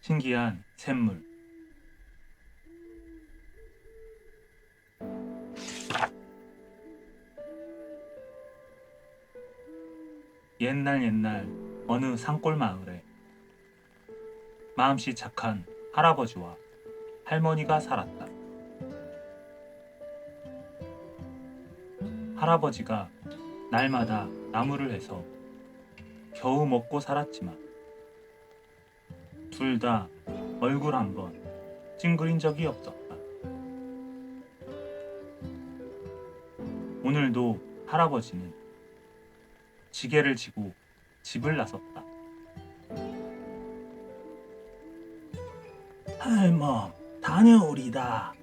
신기한 샘물. 옛날 옛날 어느 산골 마을에 마음씨 착한 할아버지와 할머니가 살았다. 할아버지가 날마다 나무를 해서 겨우 먹고 살았지만 둘 다 얼굴 한번 찡그린 적이 없었다. 오늘도 할아버지는 지게를 지고 집을 나섰다. 할멈, 다녀오리다.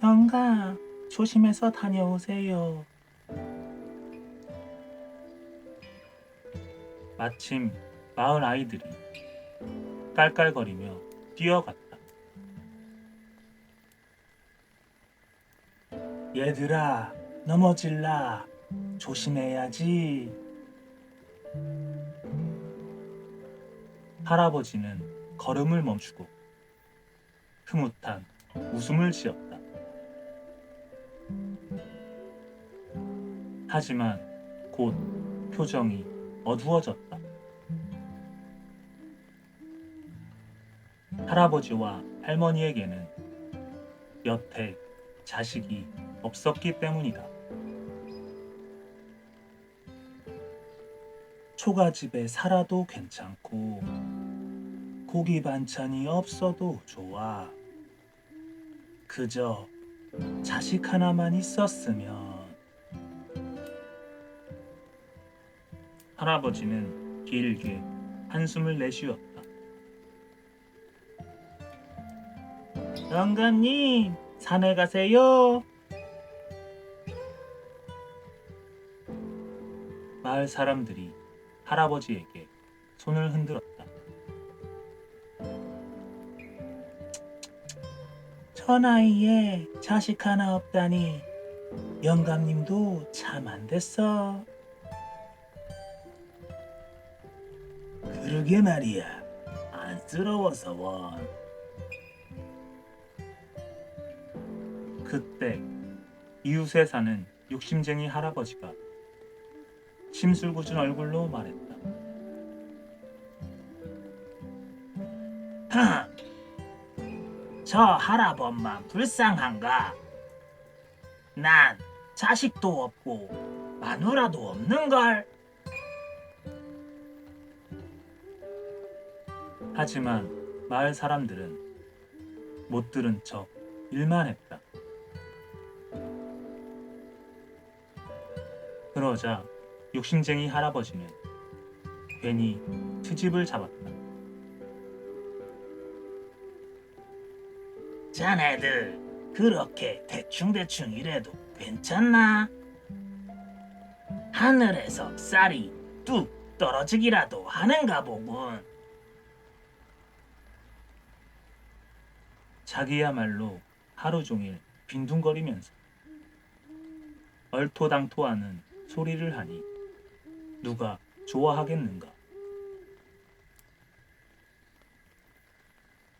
영감, 조심해서 다녀오세요. 마침 마을 아이들이 깔깔거리며 뛰어갔다. 얘들아, 넘어질라. 조심해야지. 할아버지는 걸음을 멈추고 흐뭇한 웃음을 지었다. 하지만 곧 표정이 어두워졌다. 할아버지와 할머니에게는 여태 자식이 없었기 때문이다. 초가집에 살아도 괜찮고 고기 반찬이 없어도 좋아. 그저 자식 하나만 있었으면. 할아버지는 길게 한숨을 내쉬었다. 영감님, 산에 가세요. 마을 사람들이 할아버지에게 손을 흔들었다. 저 나이에 자식 하나 없다니 영감님도 참 안 됐어. 그러게 말이야. 안쓰러워서 원. 그때 이웃에 사는 욕심쟁이 할아버지가 심술궂은 얼굴로 말했다. 저 할아범만 불쌍한가? 난 자식도 없고 마누라도 없는걸. 하지만 마을 사람들은 못 들은 척 일만 했다. 그러자 욕심쟁이 할아버지는 괜히 트집을 잡았다. 자네들 그렇게 대충대충 일해도 괜찮나? 하늘에서 쌀이 뚝 떨어지기라도 하는가 보군. 자기야말로 하루 종일 빈둥거리면서 얼토당토하는 소리를 하니 누가 좋아하겠는가.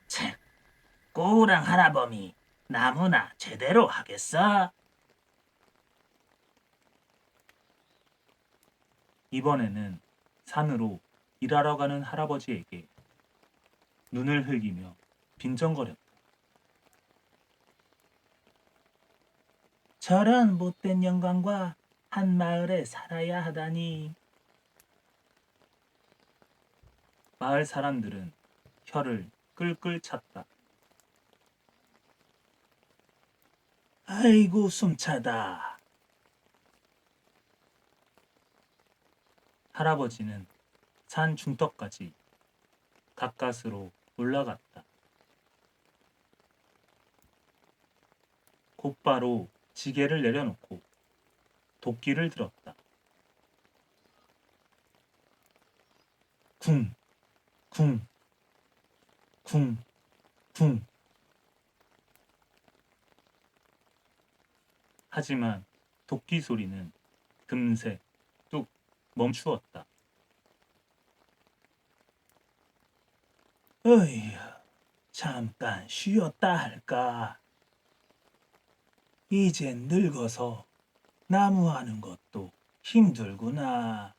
참, 꼬우랑 할아범이 나무나 제대로 하겠어? 이번에는 산으로 일하러 가는 할아버지에게 눈을 흘기며 빈정거렸다. 저런 못된 영광과 한 마을에 살아야 하다니. 마을 사람들은 혀를 끌끌 찼다. 아이고 숨차다. 할아버지는 산 중턱까지 가까스로 올라갔다. 곧바로 지게를 내려놓고 도끼를 들었다. 쿵, 쿵, 쿵, 쿵. 하지만 도끼 소리는 금세 뚝 멈추었다. 어휴, 잠깐 쉬었다 할까? 이젠 늙어서 나무하는 것도 힘들구나.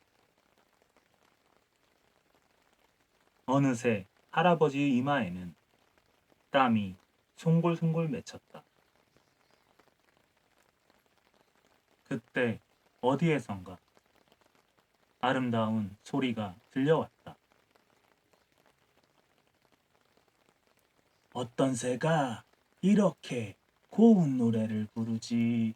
어느새 할아버지의 이마에는 땀이 송골송골 맺혔다. 그때 어디에선가 아름다운 소리가 들려왔다. 어떤 새가 이렇게 고운 노래를 부르지?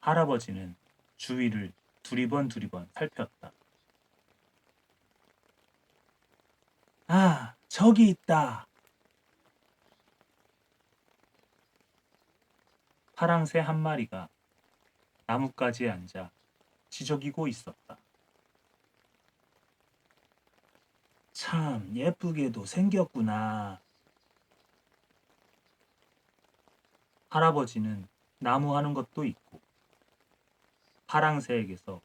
할아버지는 주위를 두리번 살폈다. 아, 저기 있다. 파랑새 한 마리가 나뭇가지에 앉아 지저귀고 있었다. 참 예쁘게도 생겼구나. 할아버지는 나무하는 것도 있고 파랑새에게서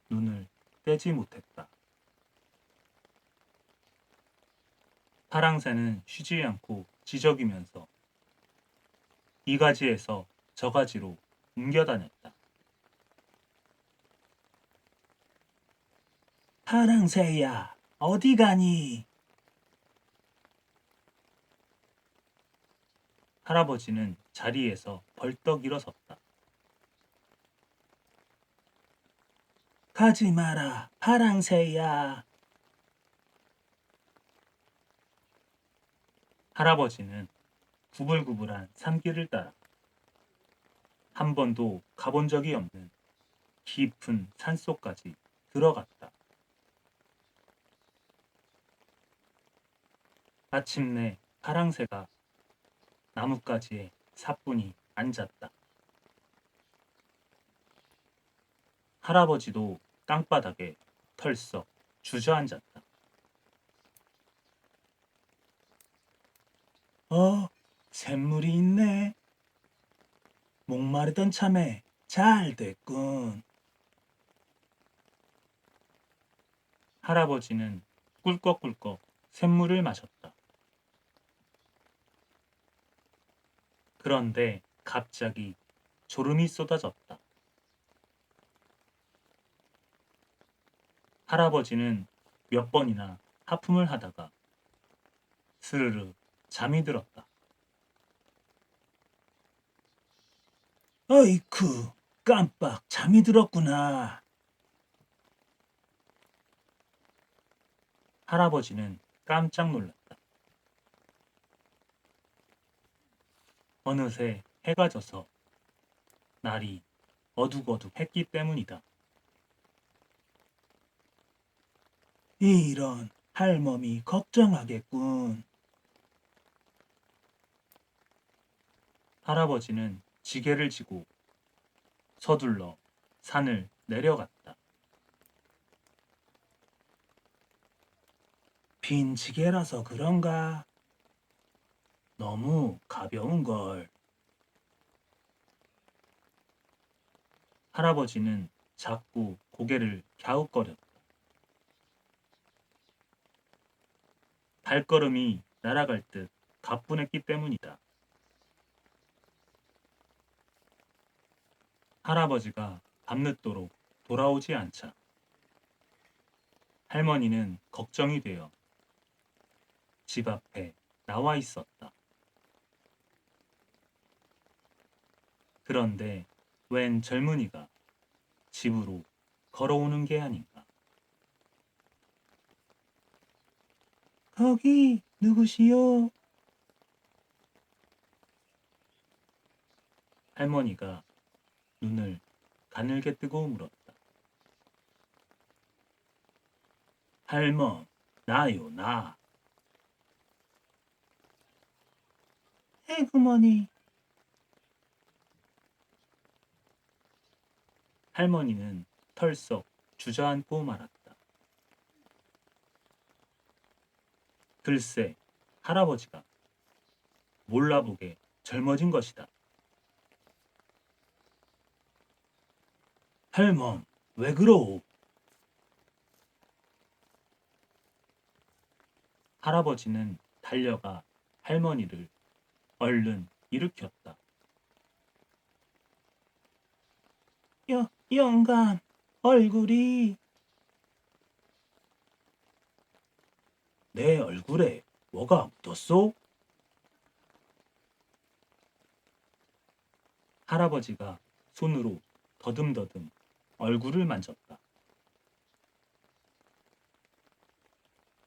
눈을 떼지 못했다. 파랑새는 쉬지 않고 지저귀면서 이 가지에서 저 가지로 옮겨 다녔다. 파랑새야, 어디 가니? 할아버지는 자리에서 벌떡 일어섰다. 가지 마라, 파랑새야. 할아버지는 구불구불한 산길을 따라 한 번도 가본 적이 없는 깊은 산속까지 들어갔다. 마침내 파랑새가 나뭇가지에 사뿐히 앉았다. 할아버지도 땅바닥에 털썩 주저앉았다. 샘물이 있네. 목마르던 참에 잘 됐군. 할아버지는 꿀꺽꿀꺽 샘물을 마셨다. 그런데 갑자기 졸음이 쏟아졌다. 할아버지는 몇 번이나 하품을 하다가 스르르 잠이 들었다. 어이쿠, 깜빡 잠이 들었구나. 할아버지는 깜짝 놀랐다. 어느새 해가 져서 날이 어둑어둑했기 때문이다. 이런, 할멈이 걱정하겠군. 할아버지는 지게를 지고 서둘러 산을 내려갔다. 빈 지게라서 그런가? 너무 가벼운 걸. 할아버지는 자꾸 고개를 갸웃거렸다. 발걸음이 날아갈 듯 가뿐했기 때문이다. 할아버지가 밤늦도록 돌아오지 않자 할머니는 걱정이 되어 집 앞에 나와 있었다. 그런데 웬 젊은이가 집으로 걸어오는 게 아닌가. 거기 누구시오? 할머니가 눈을 가늘게 뜨고 물었다. 할멈, 나요, 나. 에구머니. 할머니는 털썩 주저앉고 말았다. 글쎄, 할아버지가 몰라보게 젊어진 것이다. 할멈, 왜 그러오? 할아버지는 달려가 할머니를 얼른 일으켰다. 영감, 얼굴이... 내 얼굴에 뭐가 묻었소? 할아버지가 손으로 더듬더듬 얼굴을 만졌다.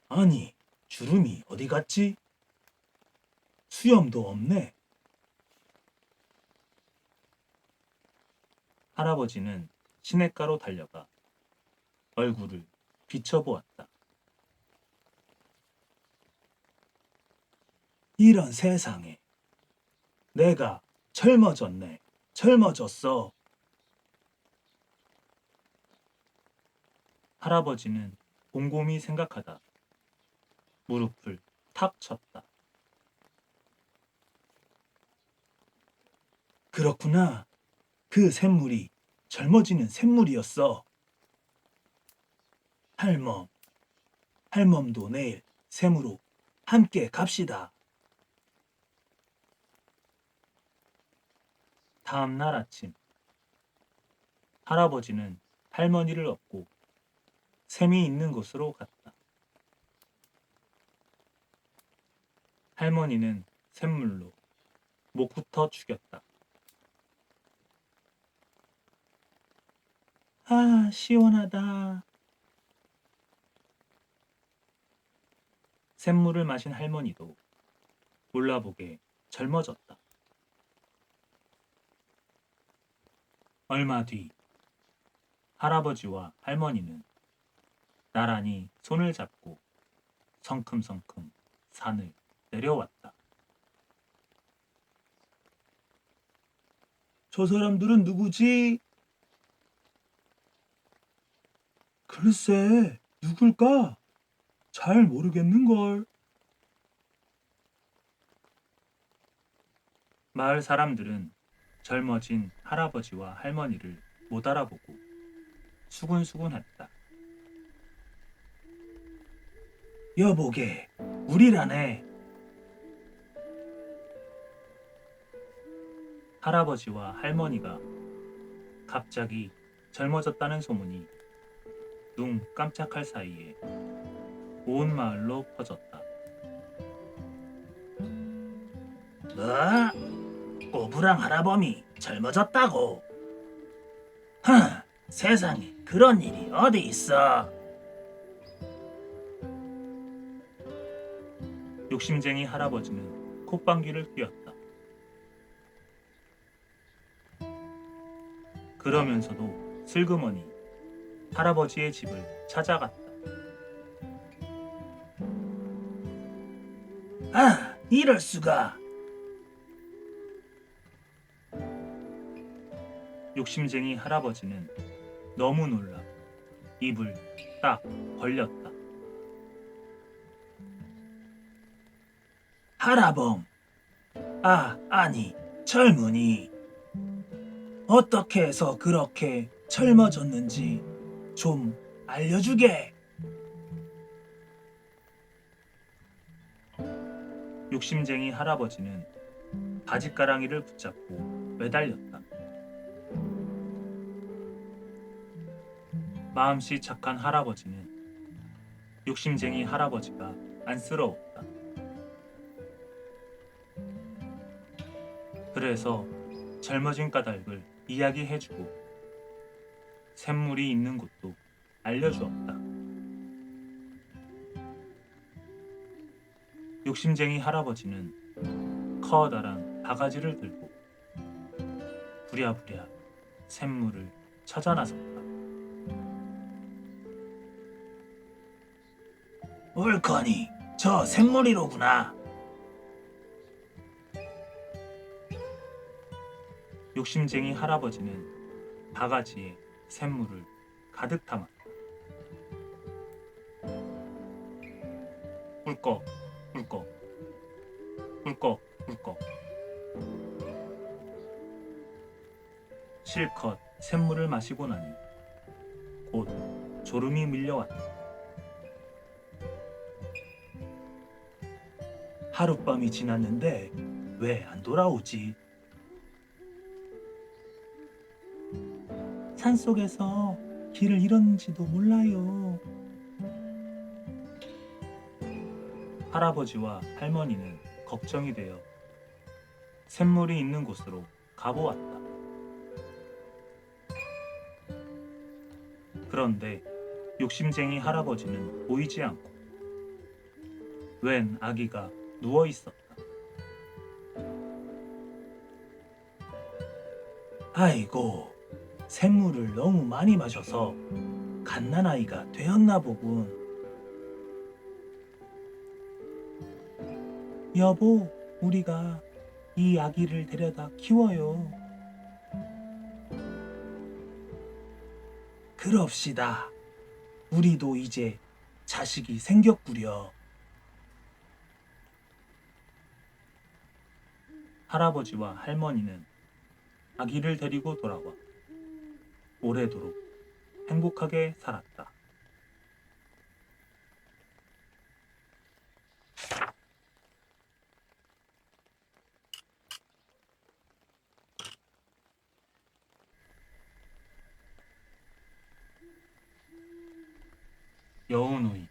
아니, 주름이 어디 갔지? 수염도 없네. 할아버지는 시냇가로 달려가 얼굴을 비춰보았다. 이런 세상에, 내가 젊어졌네. 젊어졌어. 할아버지는 곰곰이 생각하다 무릎을 탁 쳤다. 그렇구나. 그 샘물이 젊어지는 샘물이었어. 할멈도 내일 샘으로 함께 갑시다. 다음 날 아침, 할아버지는 할머니를 업고 샘이 있는 곳으로 갔다. 할머니는 샘물로 목부터 죽였다. 아, 시원하다. 샘물을 마신 할머니도 몰라보게 젊어졌다. 얼마 뒤 할아버지와 할머니는 나란히 손을 잡고 성큼성큼 산을 내려왔다. 저 사람들은 누구지? 글쎄, 누굴까? 잘 모르겠는걸. 마을 사람들은 젊어진 할아버지와 할머니를 못 알아보고 수군수군했다. 여보게, 우리라네. 할아버지와 할머니가 갑자기 젊어졌다는 소문이 눈 깜짝할 사이에 온 마을로 퍼졌다. 뭐? 꼬부랑 할아범이 젊어졌다고? 세상에 그런 일이 어디 있어? 욕심쟁이 할아버지는 콧방귀를 뀌었다. 그러면서도 슬그머니 할아버지의 집을 찾아갔다. 아, 이럴 수가. 욕심쟁이 할아버지는 너무 놀라 입을 딱 벌렸다. 할아범, 아니, 젊은이. 어떻게 해서 그렇게 젊어졌는지 좀 알려주게. 욕심쟁이 할아버지는 바짓가랑이를 붙잡고 매달렸다. 마음씨 착한 할아버지는 욕심쟁이 할아버지가 안쓰러웠다. 그래서 젊어진 까닭을 이야기해주고 샘물이 있는 곳도 알려주었다. 욕심쟁이 할아버지는 커다란 바가지를 들고 부랴부랴 샘물을 찾아 나섰다. 옳거니, 저 샘물이로구나. 욕심쟁이 할아버지는 바가지에 샘물을 가득 담았다. 꿀꺽, 꿀꺽, 꿀꺽, 꿀꺽. 실컷 샘물을 마시고 나니 곧 졸음이 밀려왔다. 하룻밤이 지났는데 왜 안 돌아오지? 산속에서 길을 잃었는지도 몰라요. 할아버지와 할머니는 걱정이 되어 샘물이 있는 곳으로 가보았다. 그런데 욕심쟁이 할아버지는 보이지 않고 웬 아기가 누워 있었다. 아이고, 샘물을 너무 많이 마셔서 갓난아이가 되었나 보군. 여보, 우리가 이 아기를 데려다 키워요. 그럽시다. 우리도 이제 자식이 생겼구려. 할아버지와 할머니는 아기를 데리고 돌아와 오래도록 행복하게 살았다. 여운의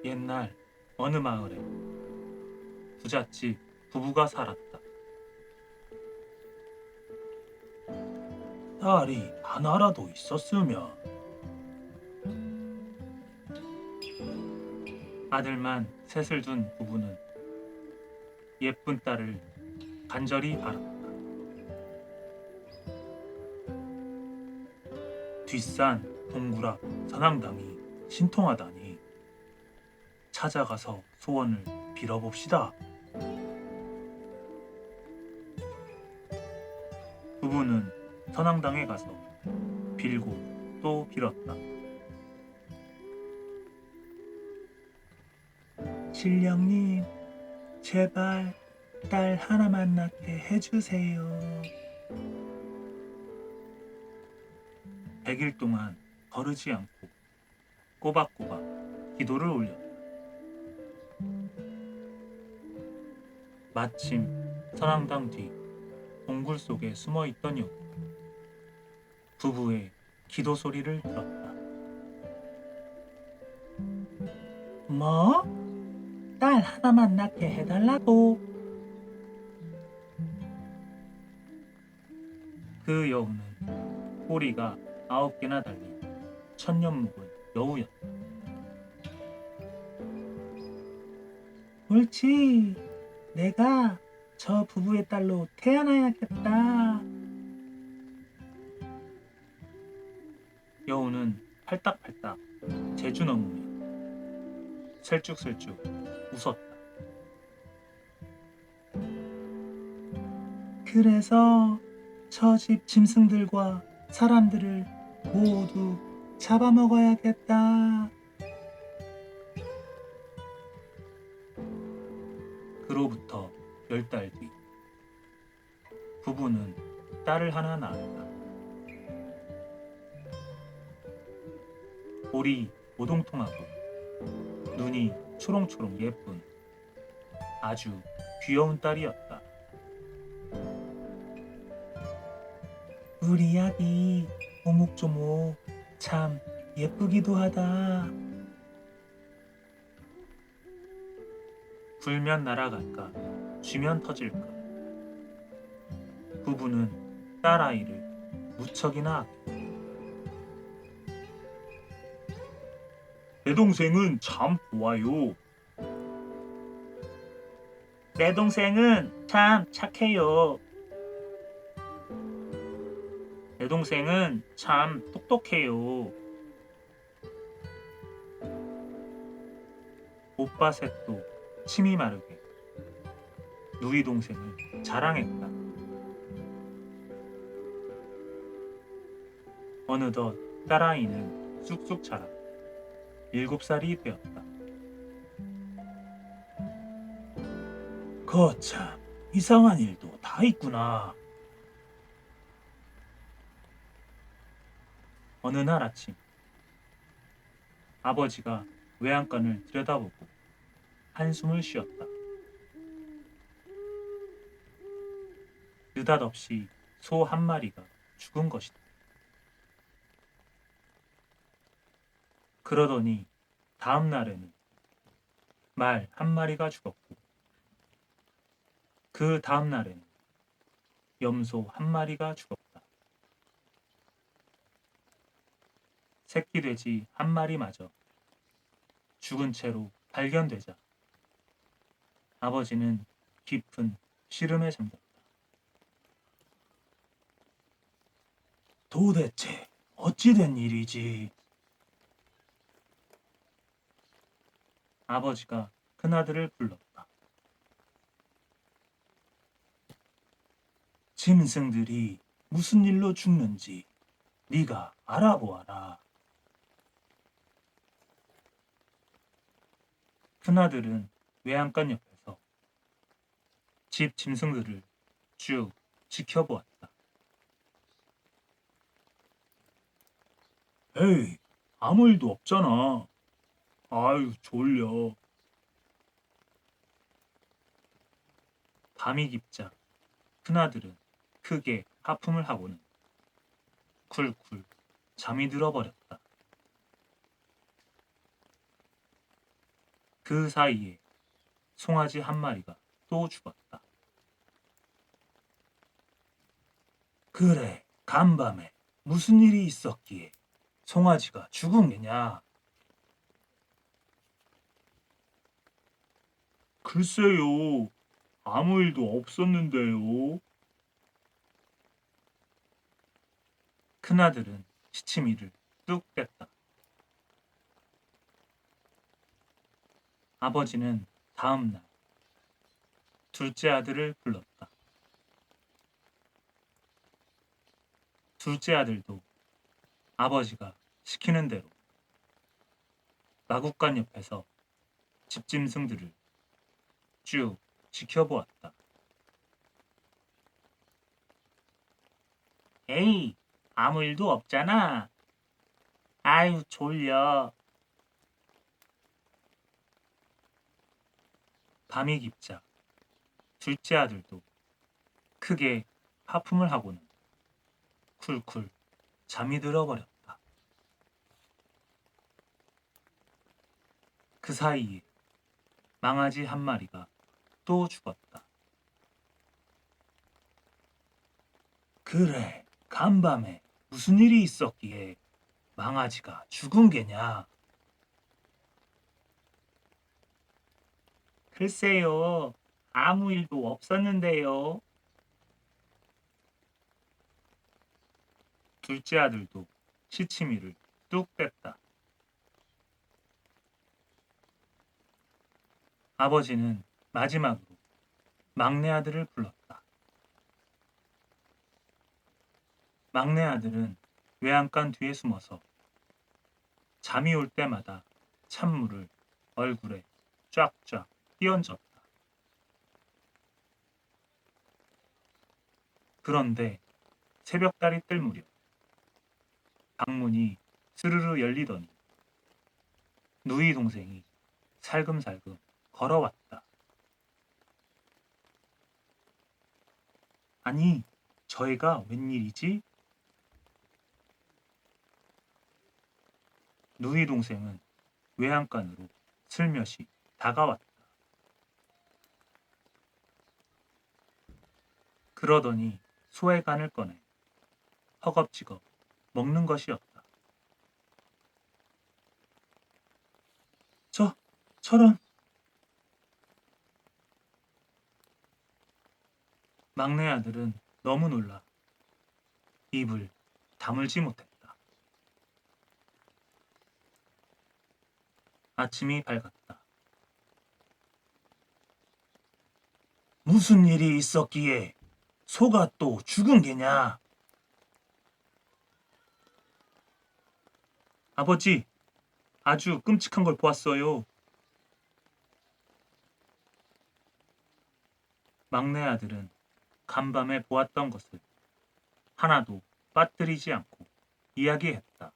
옛날 어느 마을에 부잣집 부부가 살았다. 딸이 하나라도 있었으면. 아들만 셋을 둔 부부는 예쁜 딸을 간절히 바랐다. 뒷산 동굴 앞 선앙당이 신통하다니 찾아가서 소원을 빌어봅시다. 부부는 선앙당에 가서 빌고 또 빌었다. 신령님, 제발 딸 하나만 낳게 해주세요. 100일 동안 거르지 않고 꼬박꼬박 기도를 올렸다. 마침 선앙당 뒤 동굴 속에 숨어있던 여우 부부의 기도 소리를 들었다. 뭐? 딸 하나만 낳게 해달라고? 그 여우는 꼬리가 9개나 달린 천년 묵은 여우였다. 옳지. 내가 저 부부의 딸로 태어나야겠다. 여우는 팔딱팔딱 제주 넘으며 슬쭉슬쭉 웃었다. 그래서 저 집 짐승들과 사람들을 모두 잡아먹어야겠다. 그로부터 10달 뒤 부부는 딸을 하나 낳았다. 볼이 오동통하고 눈이 초롱초롱 예쁜 아주 귀여운 딸이었다. 우리 아기 오목조목 참 예쁘기도 하다. 불면 날아갈까 쥐면 터질까 부부는 딸아이를 무척이나 아꼈다. 내 동생은 참 좋아요. 내 동생은 참 착해요. 내 동생은 참 똑똑해요. 오빠 셋도 침이 마르게 누이 동생을 자랑했다. 어느덧 딸아이는 쑥쑥 자라 7살이 되었다. 거참 이상한 일도 다 있구나. 어느 날 아침 아버지가 외양간을 들여다보고 한숨을 쉬었다. 느닷없이 소 한 마리가 죽은 것이다. 그러더니 다음 날에는 말 한 마리가 죽었고 그 다음 날에는 염소 한 마리가 죽었다. 새끼 돼지 한 마리마저 죽은 채로 발견되자 아버지는 깊은 시름에 잠겼다. 도대체 어찌된 일이지? 아버지가 큰아들을 불렀다. 짐승들이 무슨 일로 죽는지 네가 알아보아라. 큰아들은 외양간 옆에서 집 짐승들을 쭉 지켜보았다. 에이, 아무 일도 없잖아. 아유, 졸려. 밤이 깊자 큰아들은 크게 하품을 하고는 쿨쿨 잠이 들어버렸다. 그 사이에 송아지 한 마리가 또 죽었다. 그래, 간밤에 무슨 일이 있었기에 송아지가 죽은 게냐? 글쎄요, 아무 일도 없었는데요. 큰아들은 시치미를 뚝 뺐다. 아버지는 다음 날 둘째 아들을 불렀다. 둘째 아들도 아버지가 시키는 대로 마구간 옆에서 집짐승들을 쭉 지켜보았다. 에이, 아무 일도 없잖아. 아유, 졸려. 밤이 깊자 둘째 아들도 크게 하품을 하고는 쿨쿨 잠이 들어버렸다. 그 사이에 망아지 한 마리가 또 죽었다. 그래, 간밤에 무슨 일이 있었기에 망아지가 죽은 게냐? 글쎄요, 아무 일도 없었는데요. 둘째 아들도 시치미를 뚝 뺐다. 아버지는 마지막으로 막내 아들을 불렀다. 막내 아들은 외양간 뒤에 숨어서 잠이 올 때마다 찬물을 얼굴에 쫙쫙 끼얹었다. 그런데 새벽달이 뜰 무렵 방문이 스르르 열리더니 누이 동생이 살금살금 걸어왔다. 아니, 저희가 웬일이지? 누이 동생은 외양간으로 슬며시 다가왔다. 그러더니 소의 간을 꺼내 허겁지겁 먹는 것이었다. 저런. 막내 아들은 너무 놀라 입을 다물지 못했다. 아침이 밝았다. 무슨 일이 있었기에 소가 또 죽은 게냐? 아버지, 아주 끔찍한 걸 보았어요. 막내 아들은 간밤에 보았던 것을 하나도 빠뜨리지 않고 이야기했다.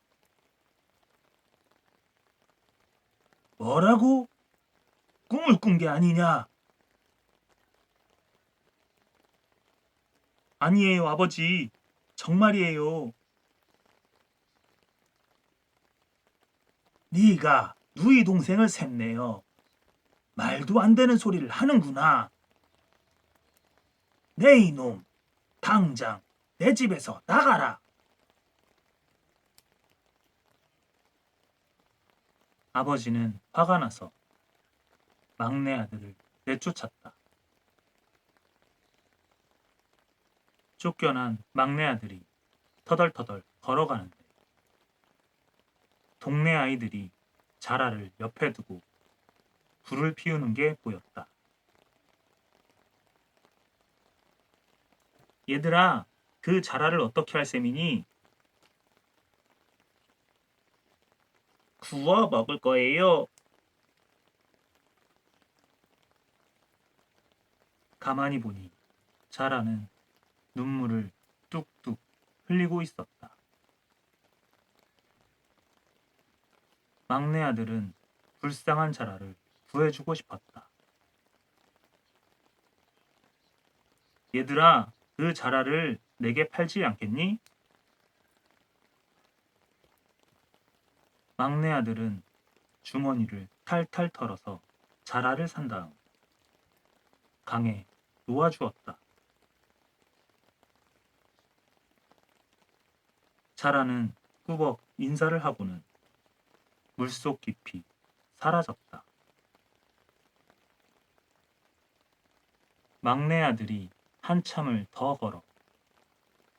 뭐라고? 꿈을 꾼 게 아니냐? 아니에요, 아버지. 정말이에요. 네가 누이 동생을 샜네요. 말도 안 되는 소리를 하는구나. 네 이놈, 당장 내 집에서 나가라. 아버지는 화가 나서 막내 아들을 내쫓았다. 쫓겨난 막내 아들이 터덜터덜 걸어가는데 동네 아이들이 자라를 옆에 두고 불을 피우는 게 보였다. 얘들아, 그 자라를 어떻게 할 셈이니? 구워 먹을 거예요. 가만히 보니 자라는 눈물을 뚝뚝 흘리고 있었다. 막내 아들은 불쌍한 자라를 구해주고 싶었다. 얘들아, 그 자라를 내게 팔지 않겠니? 막내 아들은 주머니를 탈탈 털어서 자라를 산 다음 강에 놓아주었다. 자라는 꾸벅 인사를 하고는 물속 깊이 사라졌다. 막내 아들이 한참을 더 걸어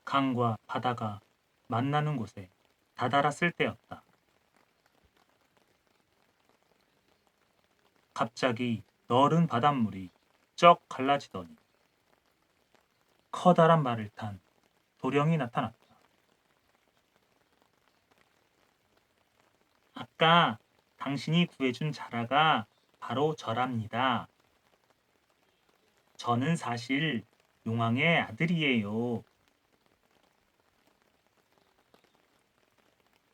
강과 바다가 만나는 곳에 다다랐을 때였다. 갑자기 너른 바닷물이 쩍 갈라지더니 커다란 말을 탄 도령이 나타났다. 아까 당신이 구해준 자라가 바로 저랍니다. 저는 사실 용왕의 아들이에요.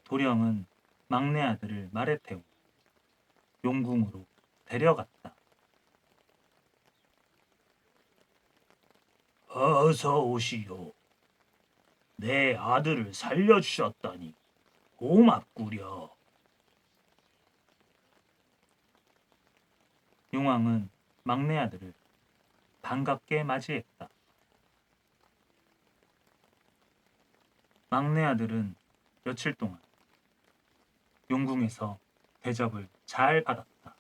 도령은 막내 아들을 말에 태워 용궁으로 데려갔다. 어서 오시오. 내 아들을 살려주셨다니 고맙구려. 용왕은 막내 아들을 반갑게 맞이했다. 막내 아들은 며칠 동안 용궁에서 대접을 잘 받았다.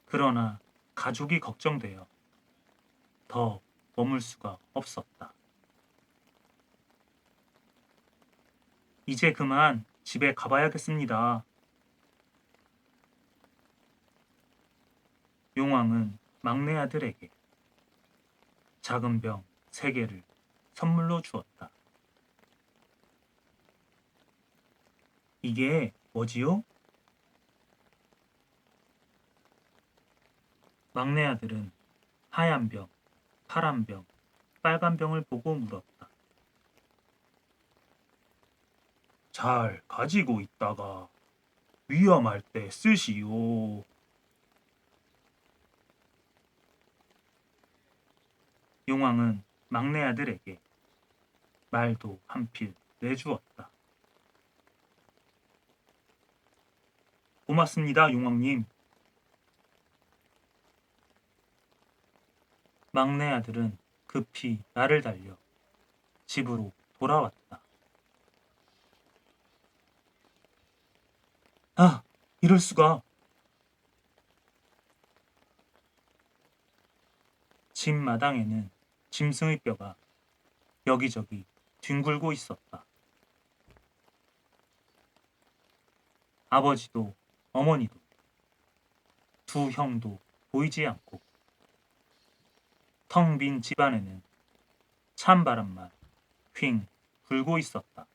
그러나 가족이 걱정되어 더 머물 수가 없었다. 이제 그만 집에 가봐야겠습니다. 용왕은 막내 아들에게 작은 병 3개를 선물로 주었다. 이게 뭐지요? 막내 아들은 하얀 병, 파란 병, 빨간 병을 보고 물었다. 잘 가지고 있다가 위험할 때 쓰시오. 용왕은 막내 아들에게 말도 한 필 내주었다. 고맙습니다, 용왕님. 막내 아들은 급히 나를 달려 집으로 돌아왔다. 아, 이럴 수가. 집 마당에는 짐승의 뼈가 여기저기 뒹굴고 있었다. 아버지도 어머니도 두 형도 보이지 않고 텅 빈 집안에는 찬바람만 휭 불고 있었다.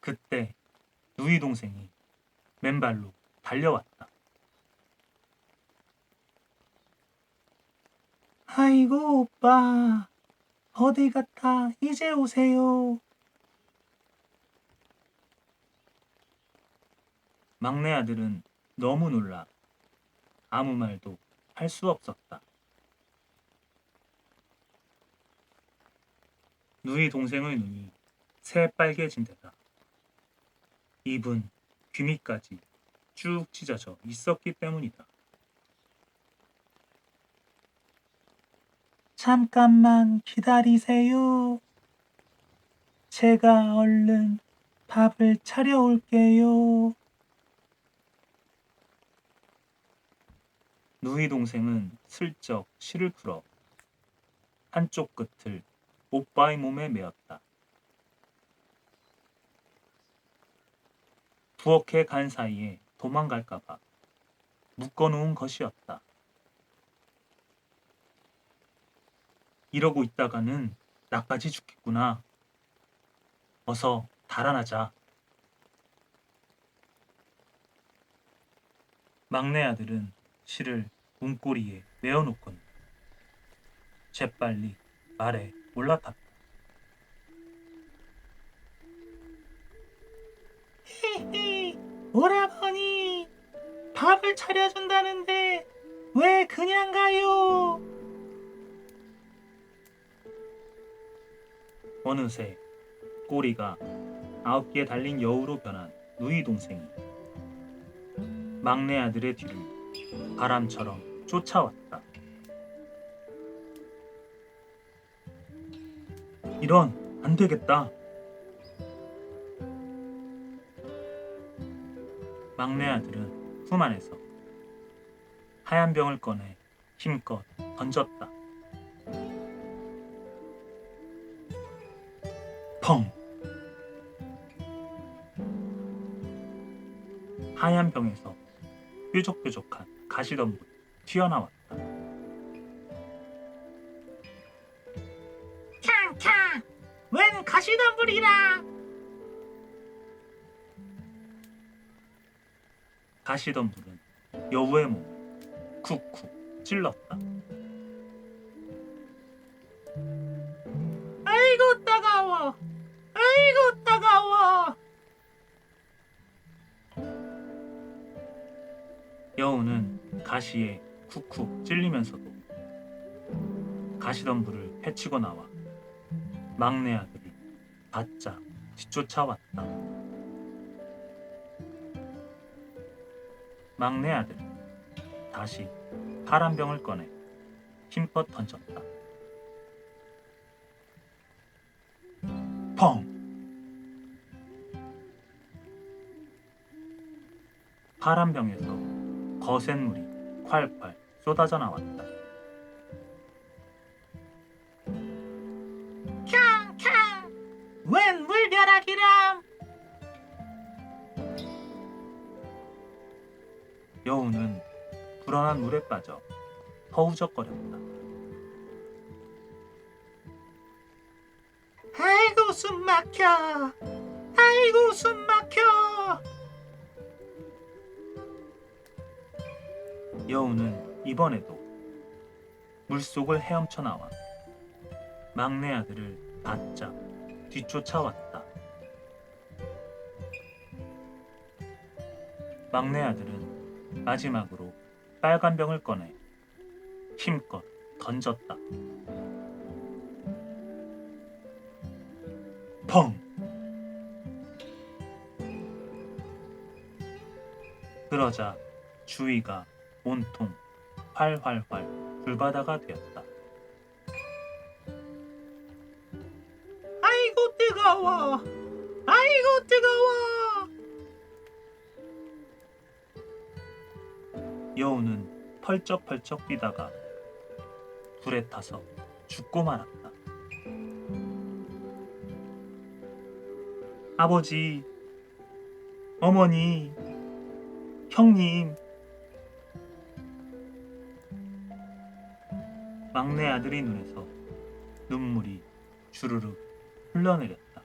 그때 누이 동생이 맨발로 달려왔다. 아이고 오빠, 어디 갔다 이제 오세요. 막내 아들은 너무 놀라 아무 말도 할 수 없었다. 누이 동생의 눈이 새빨개진 데다 입은 귀 밑까지 쭉 찢어져 있었기 때문이다. 잠깐만 기다리세요. 제가 얼른 밥을 차려올게요. 누이 동생은 슬쩍 실을 풀어 한쪽 끝을 오빠의 몸에 메었다. 부엌에 간 사이에 도망갈까봐 묶어놓은 것이었다. 이러고 있다가는 나까지 죽겠구나. 어서 달아나자. 막내 아들은 실을 문고리에 메어놓고는 재빨리 말에 올라탔다. 히히, 오라버니, 밥을 차려준다는데 왜 그냥 가요? 어느새 꼬리가 9개 달린 여우로 변한 누이 동생이 막내 아들의 뒤를 바람처럼 쫓아왔다. 이런, 안 되겠다. 막내 아들은 품 안에서 하얀 병을 꺼내 힘껏 던졌다. 펑! 하얀 병에서 뾰족뾰족한 가시덤불이 튀어나왔다. 캬캬! 웬 가시덤불이라! 가시덤불은 여우의 몸을 쿡쿡 찔렀다. 아이고 따가워! 아이고 따가워! 여우는 가시에 쿡쿡 찔리면서도 가시덤불을 헤치고 나와 막내 아들이 바짝 뒤쫓아왔다. 막내 아들은 다시 파란 병을 꺼내 힘껏 던졌다. 펑! 파란 병에서 거센 물이 콸콸 쏟아져 나왔다. 캉캉! 웬 물벼락이람! 여우는 불어난 물에 빠져 허우적거렸다. 아이고 숨 막혀! 아이고 숨 막혀! 여우는 이번에도 물속을 헤엄쳐 나와 막내 아들을 바짝 뒤쫓아왔다. 막내 아들은 마지막으로 빨간 병을 꺼내 힘껏 던졌다. 펑! 그러자 주위가 온통 활활활 불바다가 되었다. 아이고 뜨거워! 아이고 뜨거워! 여우는 펄쩍펄쩍 뛰다가 불에 타서 죽고 말았다. 아버지, 어머니, 형님. 막내 아들의 눈에서 눈물이 주르륵 흘러내렸다.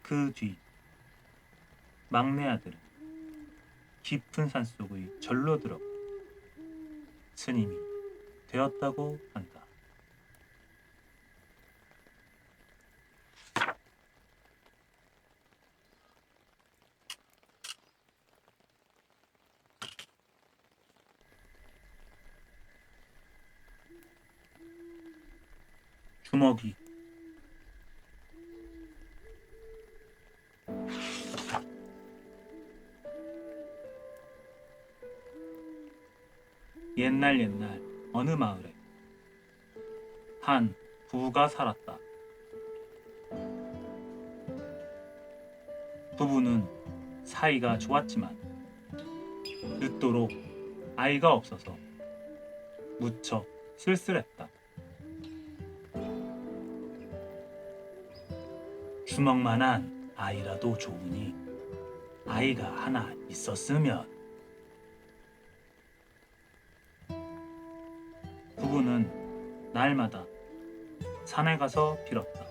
그 뒤 막내 아들은 깊은 산속의 절로 들어 스님이 되었다고 한다. 주먹이. 옛날 어느 마을에 한 부부가 살았다. 부부는 사이가 좋았지만 늦도록 아이가 없어서 무척 쓸쓸했다. 주먹만한 아이라도 좋으니 아이가 하나 있었으면. 부부는 날마다 산에 가서 빌었다.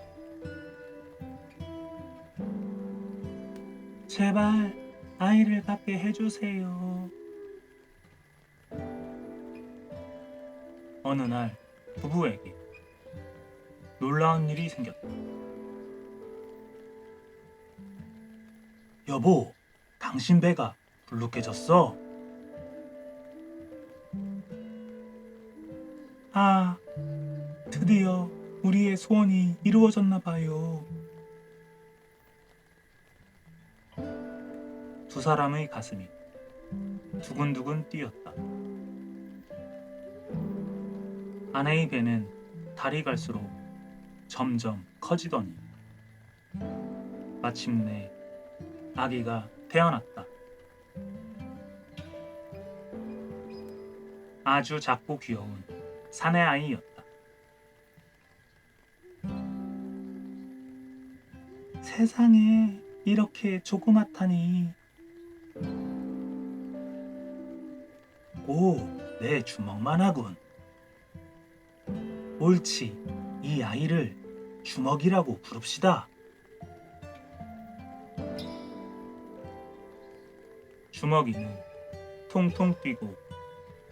제발 아이를 갖게 해주세요. 어느 날 부부에게 놀라운 일이 생겼다. 여보, 당신 배가 불룩해졌어. 아, 드디어 우리의 소원이 이루어졌나 봐요. 두 사람의 가슴이 두근두근 뛰었다. 아내의 배는 달이 갈수록 점점 커지더니 마침내 아기가 태어났다. 아주 작고 귀여운 사내 아이였다. 세상에 이렇게 조그맣다니. 오, 내 주먹만 하군. 옳지, 이 아이를 주먹이라고 부릅시다. 주먹이는 통통 뛰고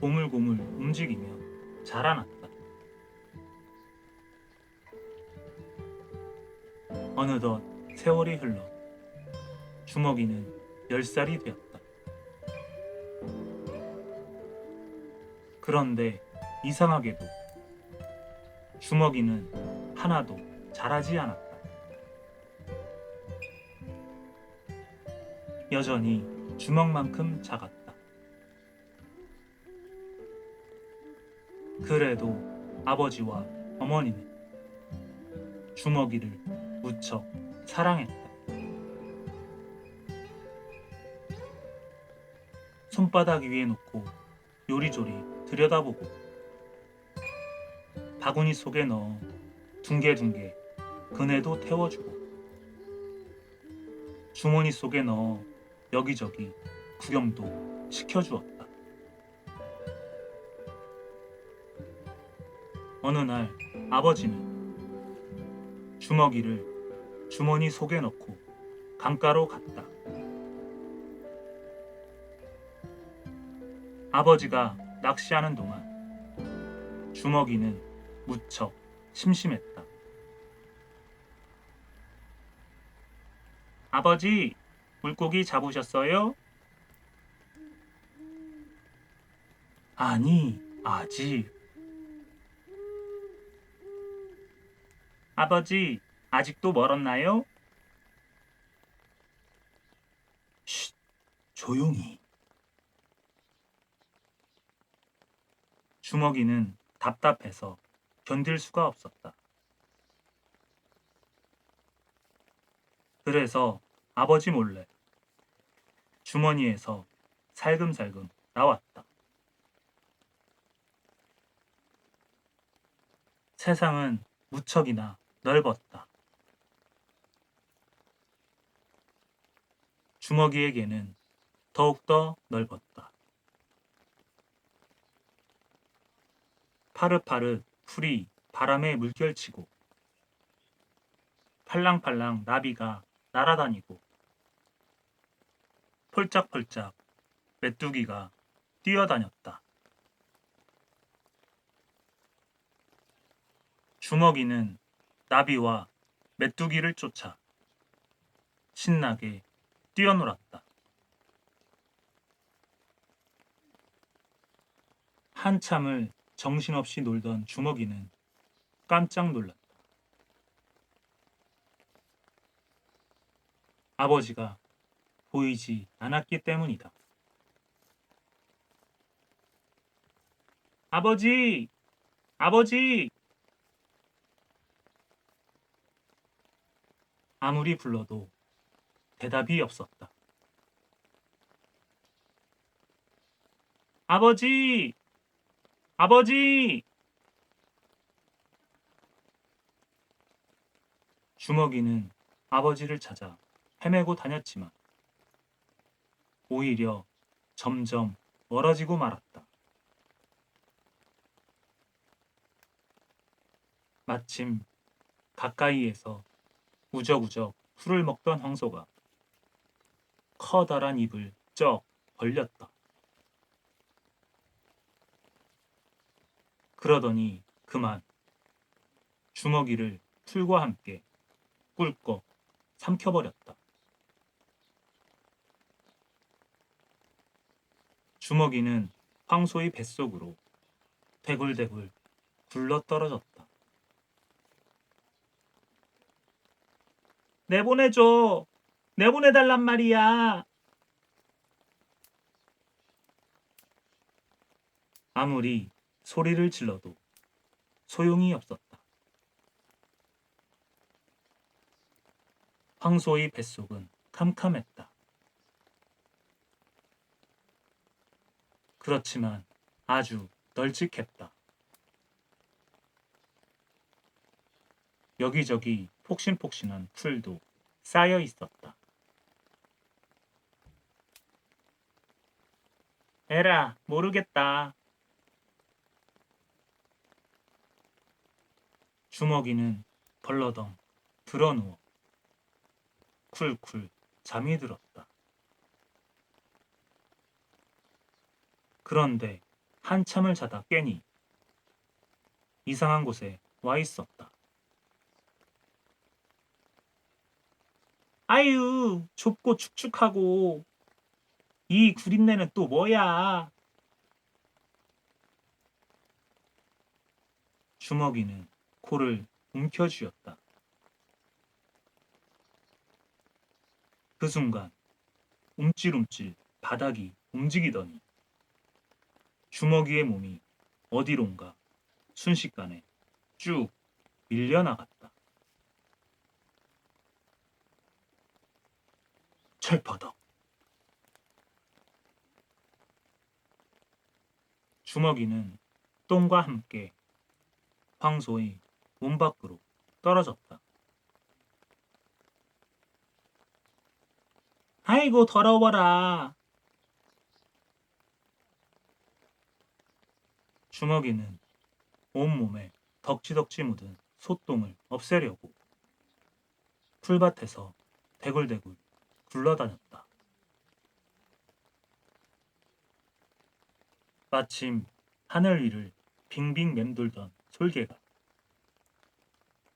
고물고물 움직이며 자라났다. 어느덧 세월이 흘러 주먹이는 10살이 되었다. 그런데 이상하게도 주먹이는 하나도 자라지 않았다. 여전히 주먹만큼 작았다. 그래도 아버지와 어머니는 주먹이를 무척 사랑했다. 손바닥 위에 놓고 요리조리 들여다보고 바구니 속에 넣어 둥게둥게 그네도 태워주고 주머니 속에 넣어 여기저기 구경도 시켜주었다. 어느 날 아버지는 주먹이를 주머니 속에 넣고 강가로 갔다. 아버지가 낚시하는 동안 주먹이는 무척 심심했다. 아버지, 물고기 잡으셨어요? 아니, 아직. 아버지, 아직도 멀었나요? 쉿, 조용히. 주먹이는 답답해서 견딜 수가 없었다. 그래서 아버지 몰래 주머니에서 살금살금 나왔다. 세상은 무척이나 넓었다. 주먹이에게는 더욱더 넓었다. 파릇파릇 풀이 바람에 물결치고 팔랑팔랑 나비가 날아다니고 폴짝폴짝 메뚜기가 뛰어다녔다. 주먹이는 나비와 메뚜기를 쫓아 신나게 뛰어놀았다. 한참을 정신없이 놀던 주먹이는 깜짝 놀랐다. 아버지가 보이지 않았기 때문이다. 아버지! 아버지! 아무리 불러도 대답이 없었다. 아버지! 아버지! 주먹이는 아버지를 찾아 헤매고 다녔지만 오히려 점점 멀어지고 말았다. 마침 가까이에서 우적우적 풀을 먹던 황소가 커다란 입을 쩍 벌렸다. 그러더니 그만 주먹이를 풀과 함께 꿀꺽 삼켜버렸다. 주먹이는 황소의 뱃속으로 대굴대굴 굴러떨어졌다. 내보내줘! 내보내달란 말이야! 아무리 소리를 질러도 소용이 없었다. 황소의 뱃속은 캄캄했다. 그렇지만 아주 널찍했다. 여기저기 폭신폭신한 풀도 쌓여 있었다. 에라, 모르겠다. 주먹이는 벌러덩 드러누워 쿨쿨 잠이 들었다. 그런데 한참을 자다 깨니 이상한 곳에 와 있었다. 아유, 좁고 축축하고 이 구린내는 또 뭐야? 주먹이는 코를 움켜쥐었다. 그 순간 움찔움찔 바닥이 움직이더니 주먹이의 몸이 어디론가 순식간에 쭉 밀려나갔다. 철퍼덕. 주먹이는 똥과 함께 황소의 몸 밖으로 떨어졌다. 아이고 더러워라. 주먹이는 온몸에 덕지덕지 묻은 소똥을 없애려고 풀밭에서 대굴대굴 굴러다녔다. 마침 하늘 위를 빙빙 맴돌던 솔개가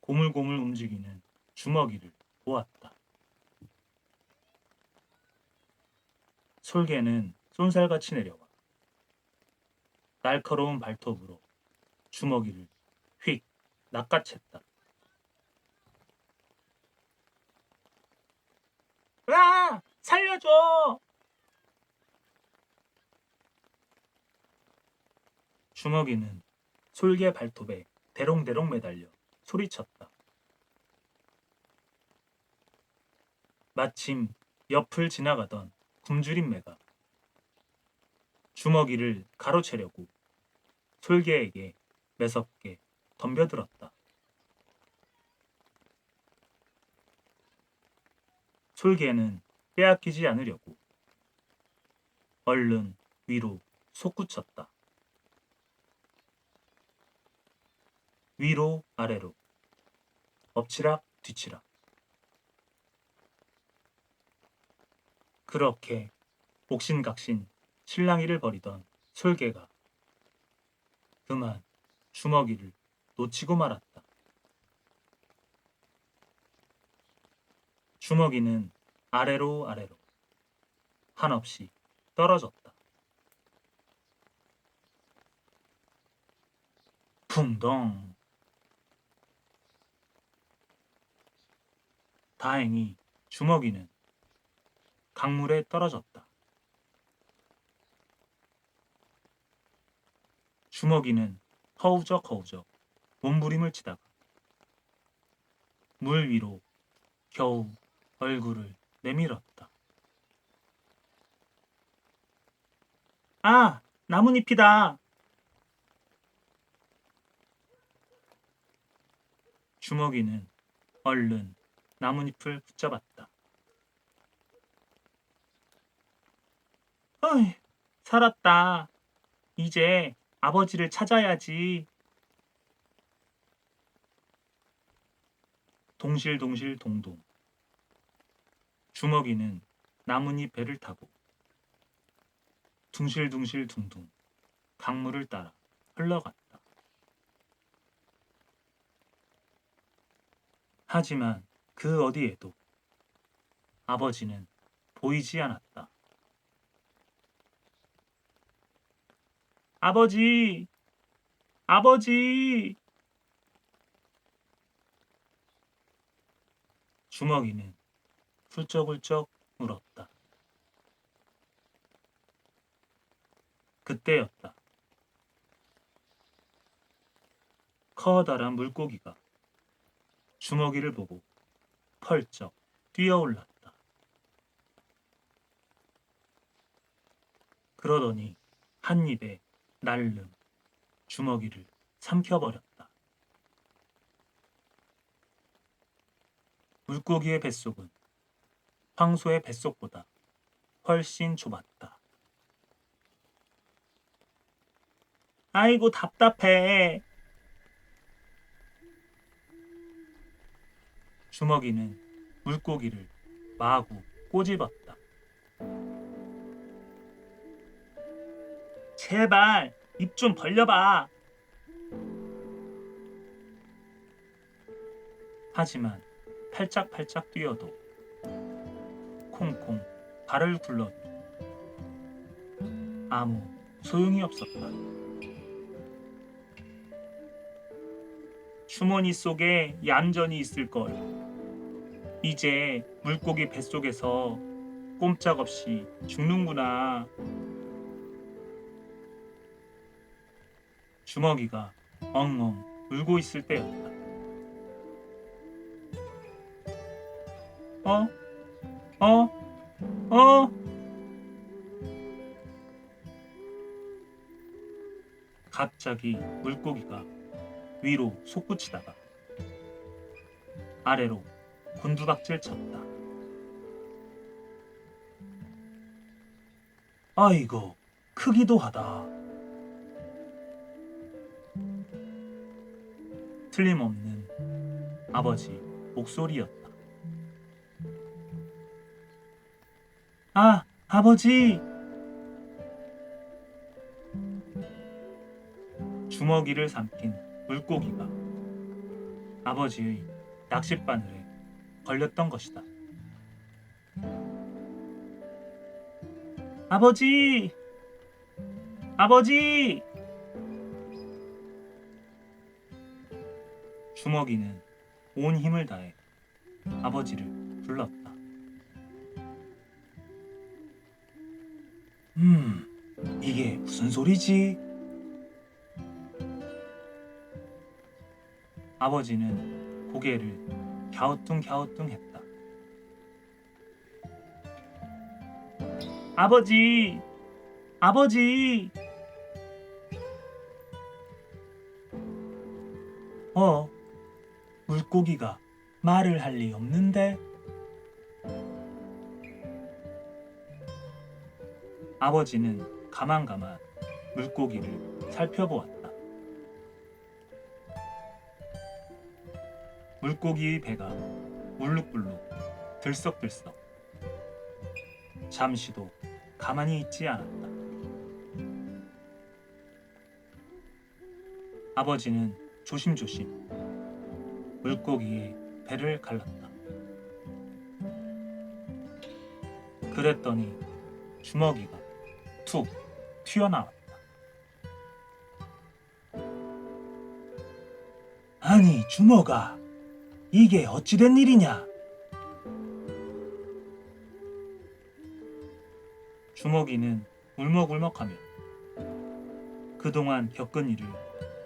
고물고물 움직이는 주먹이를 보았다. 솔개는 쏜살같이 내려와 날카로운 발톱으로 주먹이를 휙 낚아챘다. 으아! 살려줘! 주먹이는 솔개 발톱에 대롱대롱 매달려 소리쳤다. 마침 옆을 지나가던 굶주린 매가 주먹이를 가로채려고 솔개에게 매섭게 덤벼들었다. 솔개는 빼앗기지 않으려고 얼른 위로 솟구쳤다. 위로 아래로 엎치락 뒤치락. 그렇게 옥신각신 실랑이를 벌이던 솔개가 그만 주먹이를 놓치고 말았다. 주먹이는 아래로 아래로 한없이 떨어졌다. 붕덩. 다행히 주먹이는 강물에 떨어졌다. 주먹이는 허우적허우적 몸부림을 치다가 물 위로 겨우 얼굴을 내밀었다. 아, 나뭇잎이다. 주먹이는 얼른 나뭇잎을 붙잡았다. 어이, 살았다. 이제 아버지를 찾아야지. 동실동실 동동. 주먹이는 나뭇잎 배를 타고 둥실둥실 둥둥 강물을 따라 흘러갔다. 하지만 그 어디에도 아버지는 보이지 않았다. 아버지! 아버지! 주먹이는 훌쩍훌쩍 울었다. 그때였다. 커다란 물고기가 주먹이를 보고 펄쩍 뛰어올랐다. 그러더니 한 입에 날름 주먹이를 삼켜버렸다. 물고기의 뱃속은 황소의 뱃속보다 훨씬 좁았다. 아이고 답답해. 주먹이는 물고기를 마구 꼬집었다. 제발 입 좀 벌려봐. 하지만 팔짝팔짝 뛰어도 콩콩 발을 굴러도 아무 소용이 없었다. 주머니 속에 얌전히 있을걸. 이제 물고기 뱃속에서 꼼짝없이 죽는구나. 주먹이가 엉엉 울고 있을 때였다. 어? 어? 어? 갑자기 물고기가 위로 솟구치다가 아래로 곤두박질 쳤다. 아이고, 크기도 하다. 틀림없는 아버지 목소리였다. 아, 아버지! 주먹이를 삼킨 물고기가 아버지의 낚싯바늘에 걸렸던 것이다. 아버지! 아버지! 주먹이는 온 힘을 다해 아버지를 불렀다. 이게 무슨 소리지? 아버지는 고개를 갸우뚱갸우뚱했다. 아버지! 아버지! 물고기가 말을 할 리 없는데? 아버지는 가만가만 물고기를 살펴보았다. 물고기의 배가 울룩불룩 들썩들썩 잠시도 가만히 있지 않았다. 아버지는 조심조심 물고기의 배를 갈랐다. 그랬더니 주먹이가 툭 튀어나왔다. 아니 주먹아, 이게 어찌된 일이냐? 주먹이는 울먹울먹하며 그동안 겪은 일을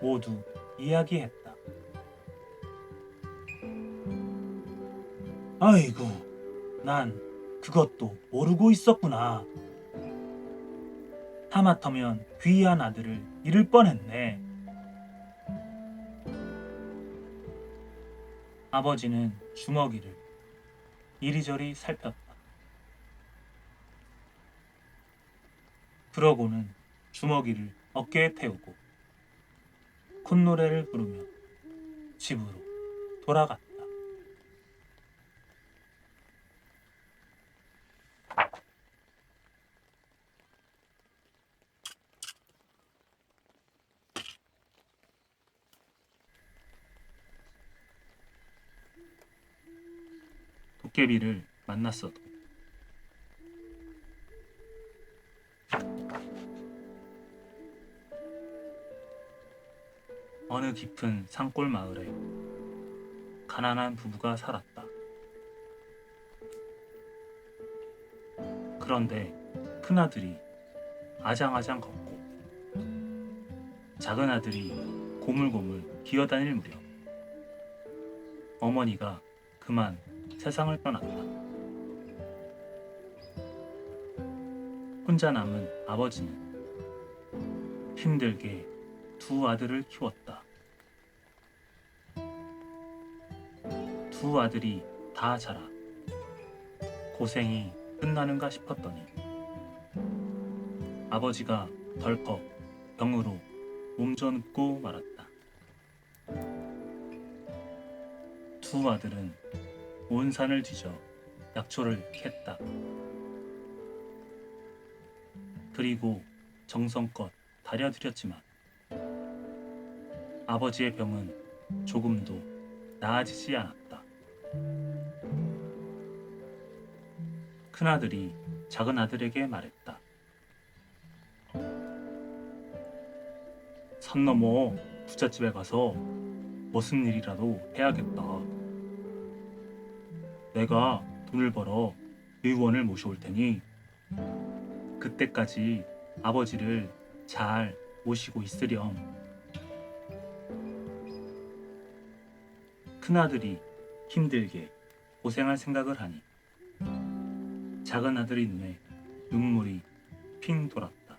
모두 이야기했다. 아이고, 난 그것도 모르고 있었구나. 하마터면 귀한 아들을 잃을 뻔했네. 아버지는 주먹이를 이리저리 살폈다. 그러고는 주먹이를 어깨에 태우고 콧노래를 부르며 집으로 돌아갔다. 도깨비를 만났어도 어느 깊은 산골 마을에 가난한 부부가 살았다. 그런데 큰아들이 아장아장 걷고 작은 아들이 고물고물 기어다닐 무렵 어머니가 그만 세상을 떠났다. 혼자 남은 아버지는 힘들게 두 아들을 키웠다. 두 아들이 다 자라 고생이 끝나는가 싶었더니 아버지가 덜컥 병으로 몸져눕고 말았다. 두 아들은 온 산을 뒤져 약초를 캤다. 그리고 정성껏 다려드렸지만 아버지의 병은 조금도 나아지지 않았다. 큰아들이 작은 아들에게 말했다. 산 너머 부잣집에 가서 무슨 일이라도 해야겠다. 내가 돈을 벌어 의원을 모셔올 테니 그때까지 아버지를 잘 모시고 있으렴. 큰아들이 힘들게 고생할 생각을 하니 작은 아들의 눈에 눈물이 핑 돌았다.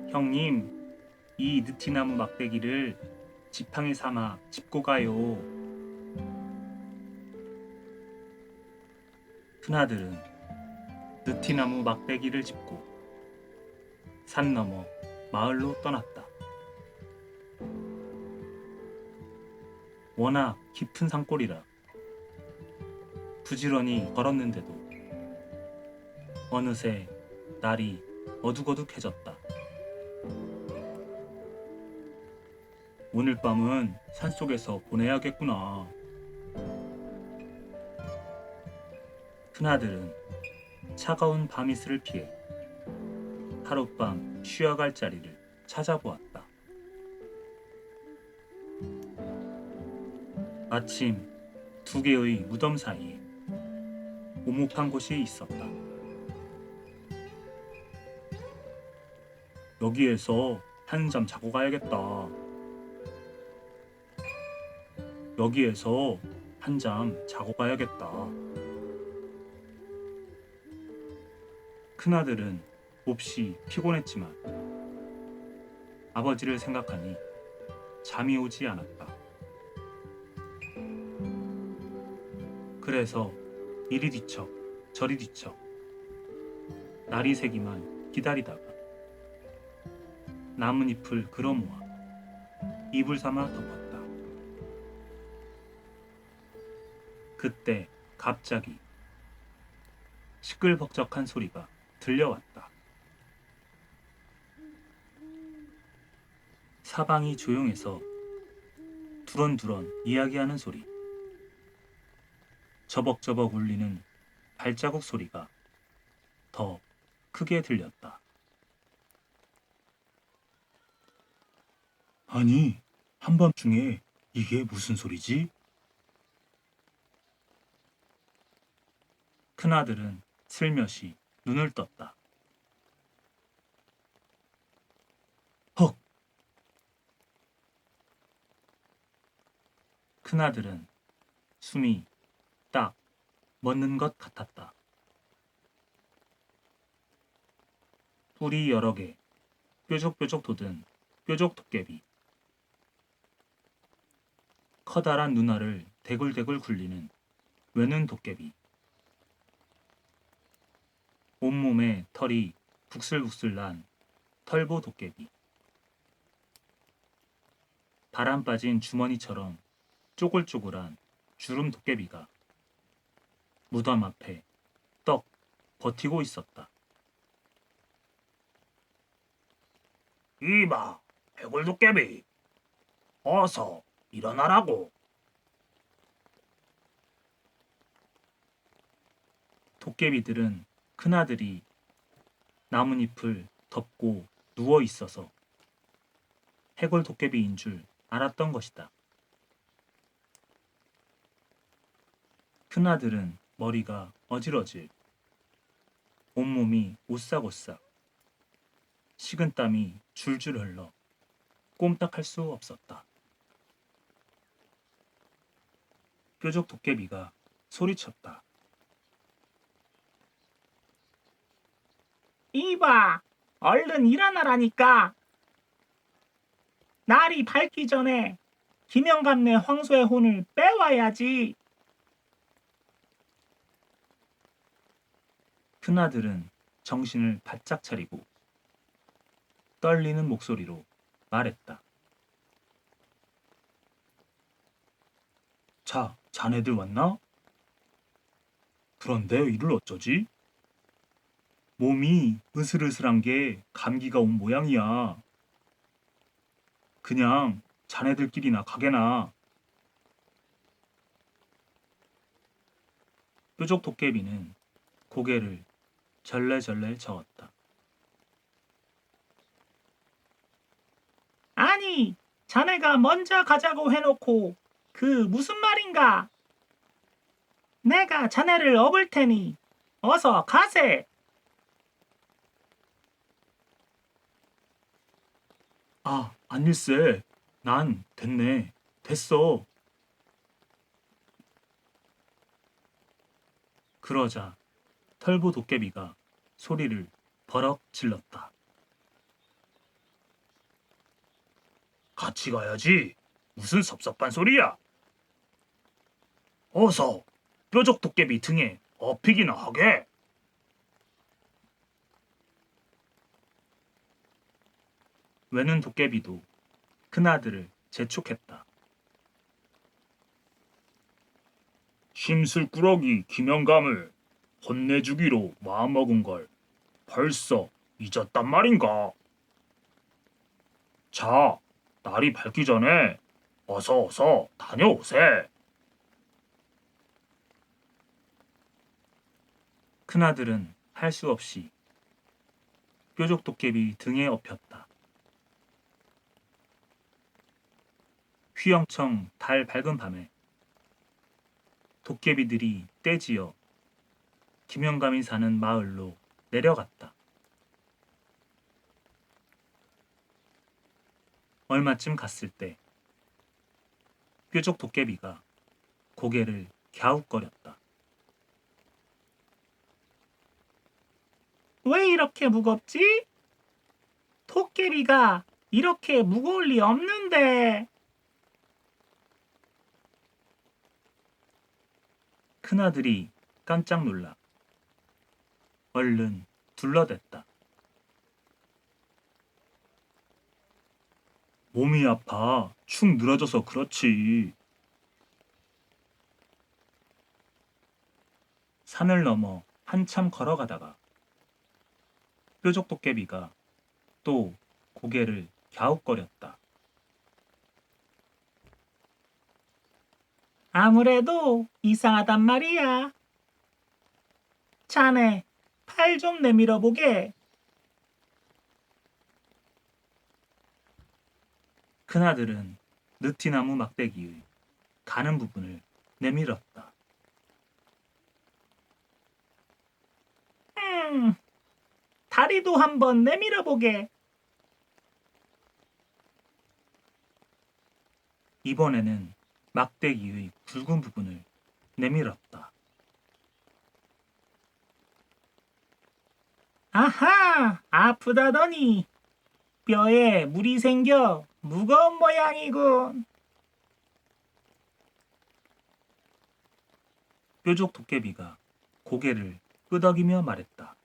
형님, 이 느티나무 막대기를 지팡이 삼아 짚고 가요. 큰아들은 느티나무 막대기를 짚고 산 너머 마을로 떠났다. 워낙 깊은 산골이라 부지런히 걸었는데도 어느새 날이 어둑어둑해졌다. 오늘 밤은 산속에서 보내야겠구나. 큰아들은 차가운 밤이슬을 피해 하룻밤 쉬어갈 자리를 찾아보았다. 마침 두 개의 무덤 사이에 오목한 곳이 있었다. 여기에서 한 잠 자고 가야겠다. 여기에서 한 잠 자고 가야겠다. 큰아들은 몹시 피곤했지만 아버지를 생각하니 잠이 오지 않았다. 그래서 이리 뒤척 저리 뒤척 날이 새기만 기다리다가 나뭇잎을 걸어모아 이불 삼아 덮었다. 그때 갑자기 시끌벅적한 소리가 들려왔다. 사방이 조용해서 두런두런 이야기하는 소리, 저벅저벅 울리는 발자국 소리가 더 크게 들렸다. 아니, 한밤중에 이게 무슨 소리지? 큰아들은 슬며시 눈을 떴다. 헉! 큰아들은 숨이 딱 멎는 것 같았다. 뿔이 여러 개 뾰족뾰족 돋은 뾰족 도깨비. 커다란 눈알을 대굴대굴 굴리는 외눈 도깨비. 온몸에 털이 북슬북슬 난 털보 도깨비. 바람 빠진 주머니처럼 쪼글쪼글한 주름 도깨비가 무덤 앞에 떡 버티고 있었다. 이봐, 해골 도깨비. 어서 일어나라고. 도깨비들은 큰아들이 나뭇잎을 덮고 누워 있어서 해골 도깨비인 줄 알았던 것이다. 큰아들은 머리가 어질어질, 온몸이 오싹오싹, 식은땀이 줄줄 흘러 꼼딱할 수 없었다. 뾰족 도깨비가 소리쳤다. 이봐, 얼른 일어나라니까. 날이 밝기 전에 김영감네 황소의 혼을 빼와야지. 큰아들은 정신을 바짝 차리고 떨리는 목소리로 말했다. 자, 자네들 왔나? 그런데 이를 어쩌지? 몸이 으슬으슬한 게 감기가 온 모양이야. 그냥 자네들끼리나 가게나. 뾰족 도깨비는 고개를 절레절레 저었다. 아니, 자네가 먼저 가자고 해놓고 그 무슨 말인가? 내가 자네를 업을 테니 어서 가세. 아, 아닐세. 난 됐네. 됐어. 그러자 털보 도깨비가 소리를 버럭 질렀다. 같이 가야지. 무슨 섭섭한 소리야. 어서 뾰족 도깨비 등에 업히기나 하게. 외눈 도깨비도 큰아들을 재촉했다. 심술꾸러기 김영감을 혼내주기로 마음먹은 걸 벌써 잊었단 말인가? 자, 날이 밝기 전에 어서 다녀오세. 큰아들은 할 수 없이 뾰족 도깨비 등에 업혔다. 휘영청 달 밝은 밤에 도깨비들이 떼지어 김영감이 사는 마을로 내려갔다. 얼마쯤 갔을 때 뾰족 도깨비가 고개를 갸웃거렸다. 왜 이렇게 무겁지? 도깨비가 이렇게 무거울 리 없는데. 큰아들이 깜짝 놀라 얼른 둘러댔다. 몸이 아파 축 늘어져서 그렇지. 산을 넘어 한참 걸어가다가 뾰족 도깨비가 또 고개를 갸웃거렸다. 아무래도 이상하단 말이야. 자네, 팔 좀 내밀어 보게. 큰아들은 느티나무 막대기의 가는 부분을 내밀었다. 다리도 한번 내밀어 보게. 이번에는 막대기의 굵은 부분을 내밀었다. 아하, 아프다더니 뼈에 물이 생겨 무거운 모양이군. 뾰족 도깨비가 고개를 끄덕이며 말했다.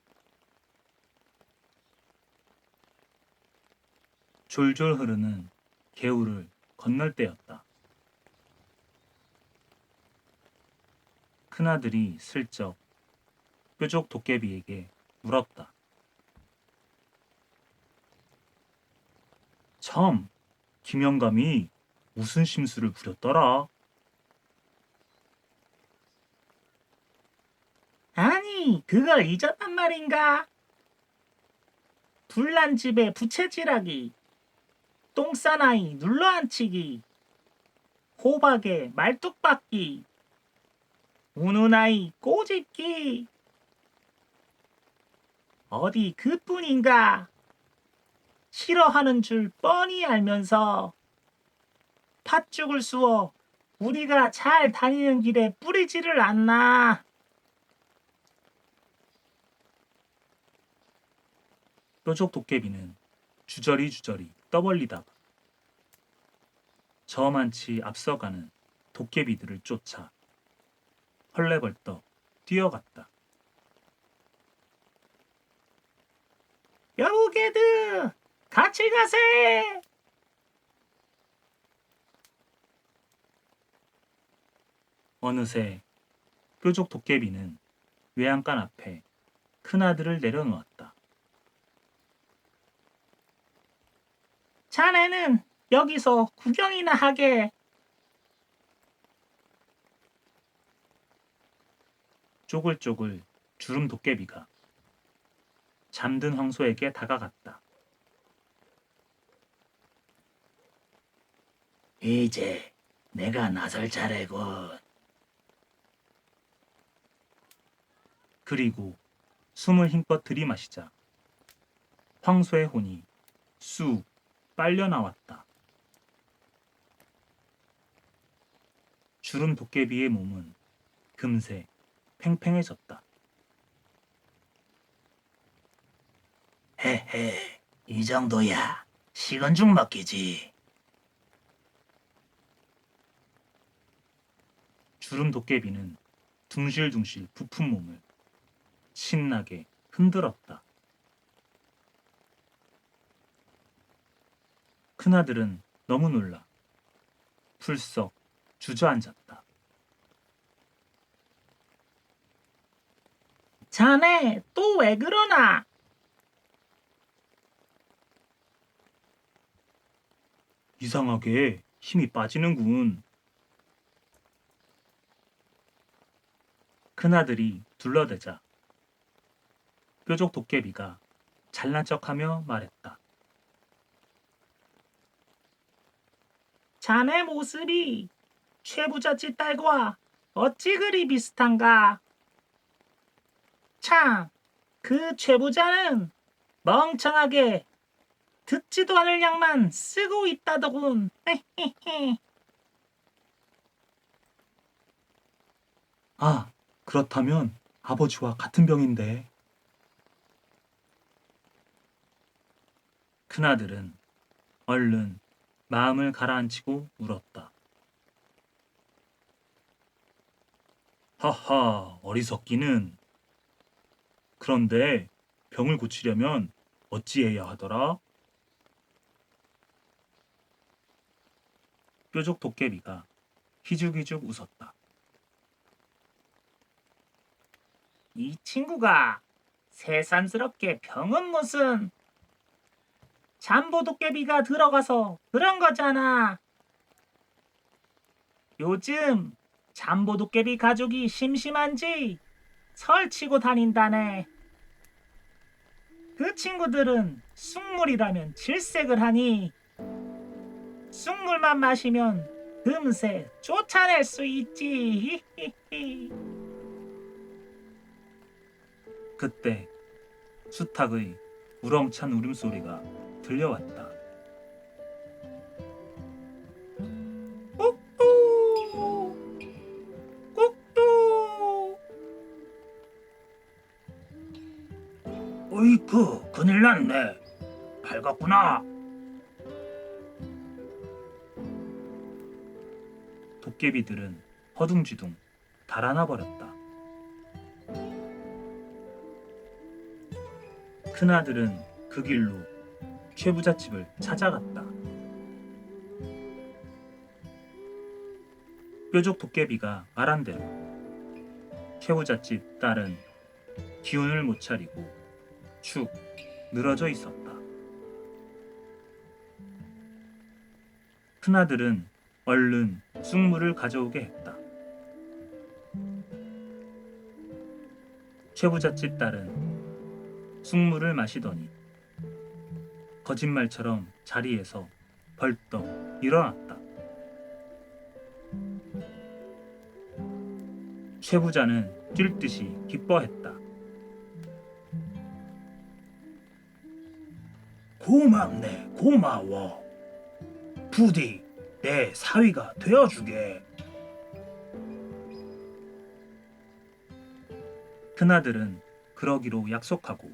졸졸 흐르는 개울을 건널 때였다. 큰아들이 슬쩍 뾰족 도깨비에게 물었다. 참, 김영감이 무슨 심수를 부렸더라? 아니, 그걸 잊었단 말인가? 불난 집에 부채질하기, 똥싸나이 눌러앉히기, 호박에 말뚝박기, 우는 아이 꼬집기. 어디 그뿐인가? 싫어하는 줄 뻔히 알면서 팥죽을 쑤어 우리가 잘 다니는 길에 뿌리지를 않나. 뾰족 도깨비는 주저리 떠벌리다가 저만치 앞서가는 도깨비들을 쫓아 헐레벌떡 뛰어갔다. 여우개들 같이 가세. 어느새 뾰족 도깨비는 외양간 앞에 큰아들을 내려놓았다. 자네는 여기서 구경이나 하게. 쪼글쪼글 주름 도깨비가 잠든 황소에게 다가갔다. 이제 내가 나설 차례군. 그리고 숨을 힘껏 들이마시자 황소의 혼이 쑥 빨려 나왔다. 주름 도깨비의 몸은 금세 팽팽해졌다. 헤헤, 이 정도야. 식은 죽 먹기지. 주름 도깨비는 둥실둥실 부푼 몸을 신나게 흔들었다. 큰아들은 너무 놀라 풀썩 주저앉았다. 자네 또 왜 그러나? 이상하게 힘이 빠지는군. 큰아들이 둘러대자 뾰족 도깨비가 잘난 척하며 말했다. 자네 모습이 최부잣집 딸과 어찌 그리 비슷한가? 참, 그 최부자는 멍청하게 듣지도 않을 양만 쓰고 있다더군. 아, 그렇다면 아버지와 같은 병인데. 큰아들은 얼른 마음을 가라앉히고 울었다. 하하, 어리석기는. 그런데 병을 고치려면 어찌해야 하더라? 뾰족 도깨비가 희죽희죽 웃었다. 이 친구가 새삼스럽게 병은 무슨 잠보도깨비가 들어가서 그런 거잖아. 요즘 잠보도깨비 가족이 심심한지 설치고 다닌다네. 그 친구들은 쑥물이라면 질색을 하니 쑥물만 마시면 금세 쫓아낼 수 있지. 그때 수탉의 우렁찬 울음소리가 들려왔다. 꼭두! 꼭두! 어이쿠, 큰일 났네. 밝았구나. 도깨비들은 허둥지둥 달아나 버렸다. 큰아들은 그 길로 최부잣집을 찾아갔다. 뾰족 도깨비가 말한 대로 최부잣집 딸은 기운을 못 차리고 축 늘어져 있었다. 큰아들은 얼른 쑥물을 가져오게 했다. 최부잣집 딸은 쑥물을 마시더니 거짓말처럼 자리에서 벌떡 일어났다. 최부자는 뛸 듯이 기뻐했다. 고맙네, 고마워. 부디 내 사위가 되어주게. 큰아들은 그러기로 약속하고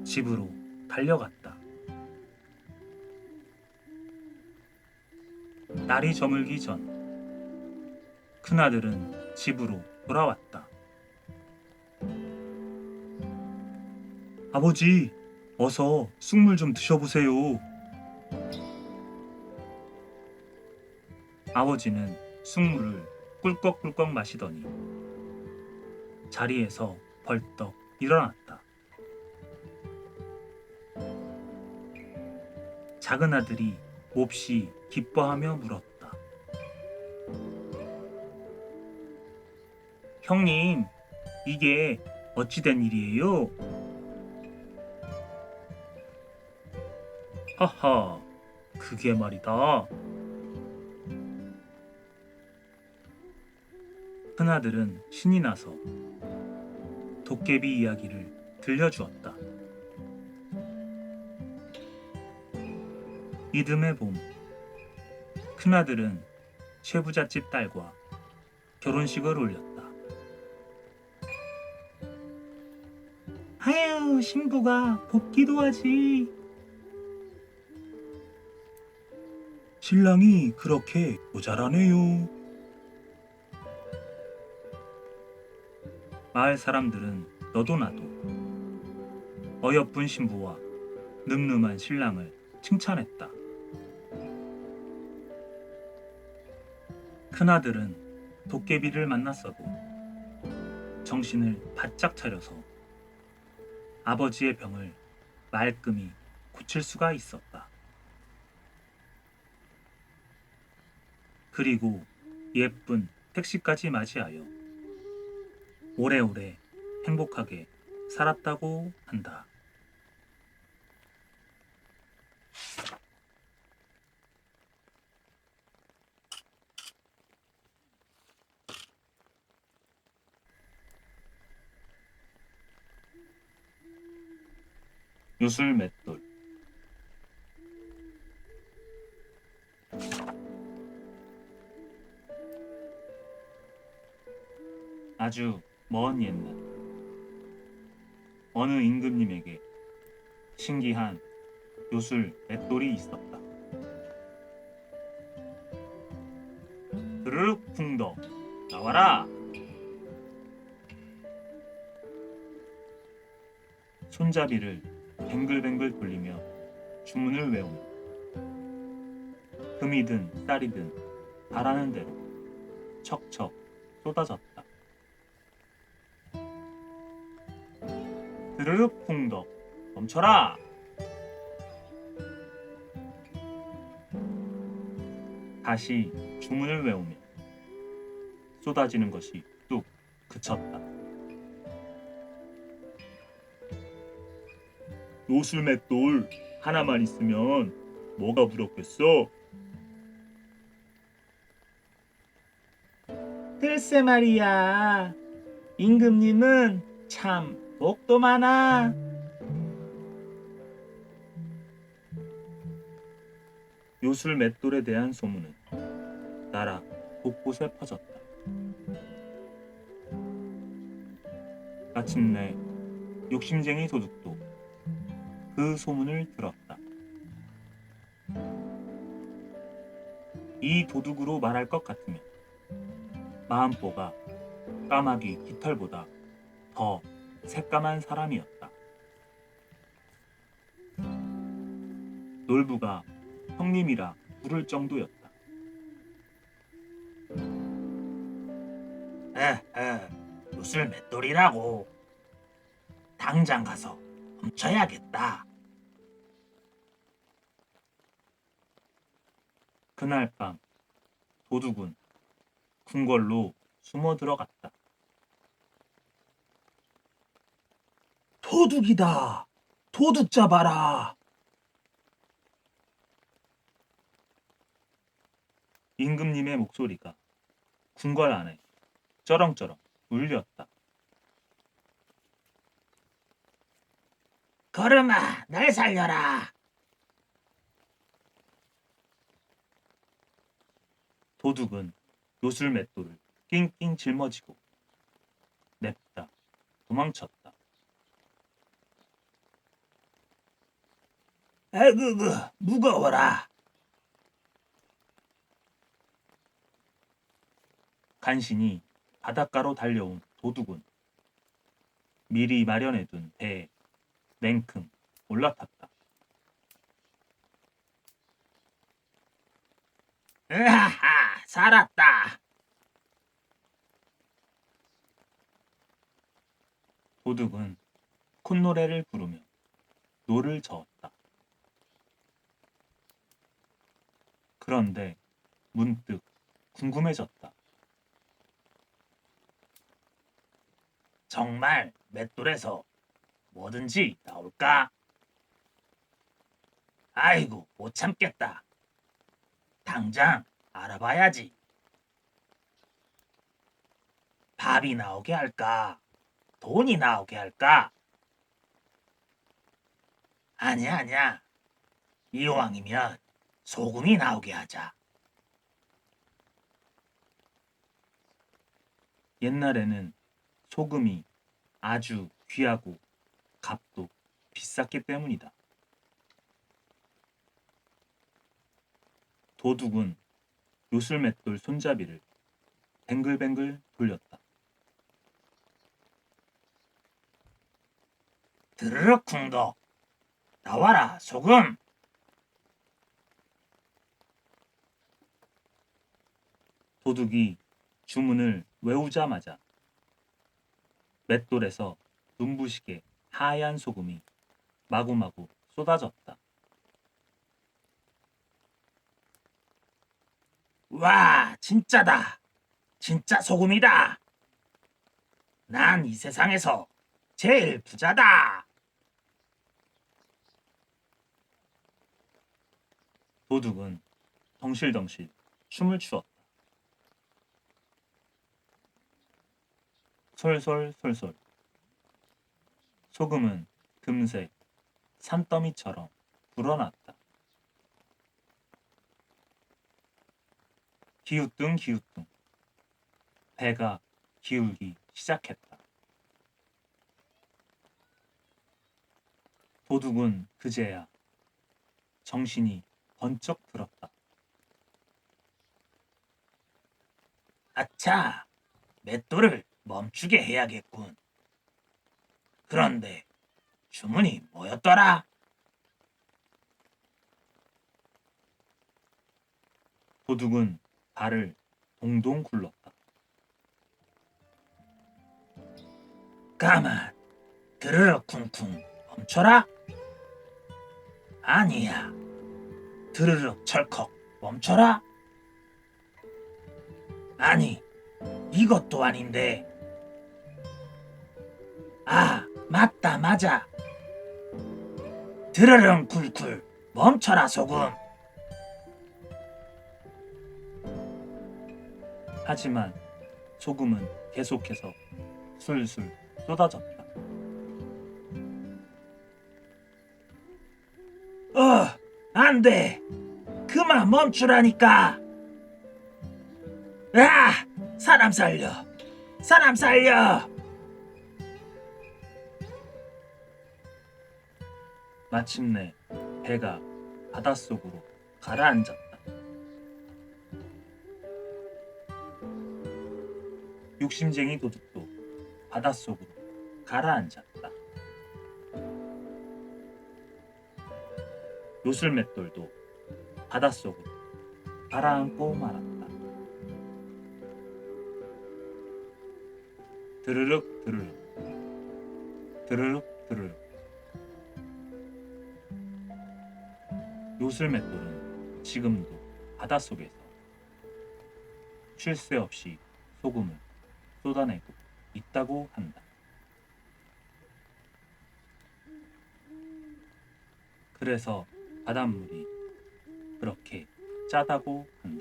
집으로 달려갔다. 날이 저물기 전 큰아들은 집으로 돌아왔다. 아버지, 어서 쑥물 좀 드셔보세요. 아버지는 쑥물을 꿀꺽꿀꺽 마시더니 자리에서 벌떡 일어났다. 작은 아들이 몹시 기뻐하며 물었다. 형님, 이게 어찌된 일이에요? 하하, 그게 말이다. 큰아들은 신이 나서 도깨비 이야기를 들려주었다. 이듬해 봄, 큰아들은 최부잣집 딸과 결혼식을 올렸다. 아유, 신부가 복기도 하지. 신랑이 그렇게 모자라네요. 마을 사람들은 너도 나도 어여쁜 신부와 늠름한 신랑을 칭찬했다. 큰아들은 도깨비를 만났어도 정신을 바짝 차려서 아버지의 병을 말끔히 고칠 수가 있었다. 그리고 예쁜 택시까지 맞이하여 오래오래 행복하게 살았다고 한다. 요술 맷돌. 아주 먼 옛날, 어느 임금님에게 신기한 요술 맷돌이 있었다. 드르륵 풍덕, 나와라! 손잡이를 뱅글뱅글 돌리며 주문을 외우며 금이든 쌀이든 바라는 대로 척척 쏟아졌다. 드르륵 풍덕, 멈춰라! 다시 주문을 외우며 쏟아지는 것이 뚝 그쳤다. 요술 맷돌 하나만 있으면 뭐가 부럽겠어? 글쎄 말이야, 임금님은 참 복도 많아. 요술 맷돌에 대한 소문은 나라 곳곳에 퍼졌다. 마침내 욕심쟁이 도둑도 그 소문을 들었다. 이 도둑으로 말할 것 같으면 마음보가 까마귀 깃털보다 더 새까만 사람이었다. 놀부가 형님이라 부를 정도였다. 요술 맷돌이라고. 당장 가서 훔쳐야겠다. 그날 밤 도둑은 궁궐로 숨어 들어갔다. 도둑이다. 도둑 잡아라. 임금님의 목소리가 궁궐 안에 쩌렁쩌렁 울렸다. 걸음아, 날 살려라. 도둑은 요술 맷돌을 낑낑 짊어지고 냅다 도망쳤다. 아이고, 무거워라. 간신히 바닷가로 달려온 도둑은 미리 마련해둔 배에 냉큼 올라탔다. 으하하, 살았다. 도둑은 콧노래를 부르며 노를 저었다. 그런데 문득 궁금해졌다. 정말 맷돌에서 뭐든지 나올까? 아이고, 못 참겠다. 당장 알아봐야지. 밥이 나오게 할까? 돈이 나오게 할까? 아니야. 이왕이면 소금이 나오게 하자. 옛날에는 소금이 아주 귀하고 값도 비쌌기 때문이다. 도둑은 요술맷돌 손잡이를 뱅글뱅글 돌렸다. 드르륵 쿵덕. 나와라, 소금. 도둑이 주문을 외우자마자 맷돌에서 눈부시게 하얀 소금이 마구마구 쏟아졌다. 와, 진짜다. 진짜 소금이다. 난 이 세상에서 제일 부자다. 도둑은 덩실덩실 춤을 추었다. 솔솔솔솔. 소금은 금세 산더미처럼 불어났다. 기우뚱 배가 기울기 시작했다. 도둑은 그제야 정신이 번쩍 들었다. 아차, 맷돌을 멈추게 해야겠군. 그런데 주문이 뭐였더라? 도둑은 발을 동동 굴렀다. 가만, 드르륵 쿵쿵 멈춰라. 아니야, 드르륵 철컥 멈춰라. 아니, 이것도 아닌데. 아, 맞아. 드르릉 쿨쿨 멈춰라, 소금. 하지만 소금은 계속해서 술술 쏟아졌다. 안 돼. 그만 멈추라니까. 아! 사람 살려. 사람 살려. 마침내 배가 바닷속으로 가라앉았다. 욕심쟁이 도둑도 바닷속으로 가라앉았다. 요술맷돌도 바닷속으로 가라앉고 말았다. 드르륵 드르륵 드르륵 드르륵. 요술맷돌은 지금도 바닷속에서 쉴 새 없이 소금을 쏟아내고 있다고 한다. 그래서 바닷물이 그렇게 짜다고 한다.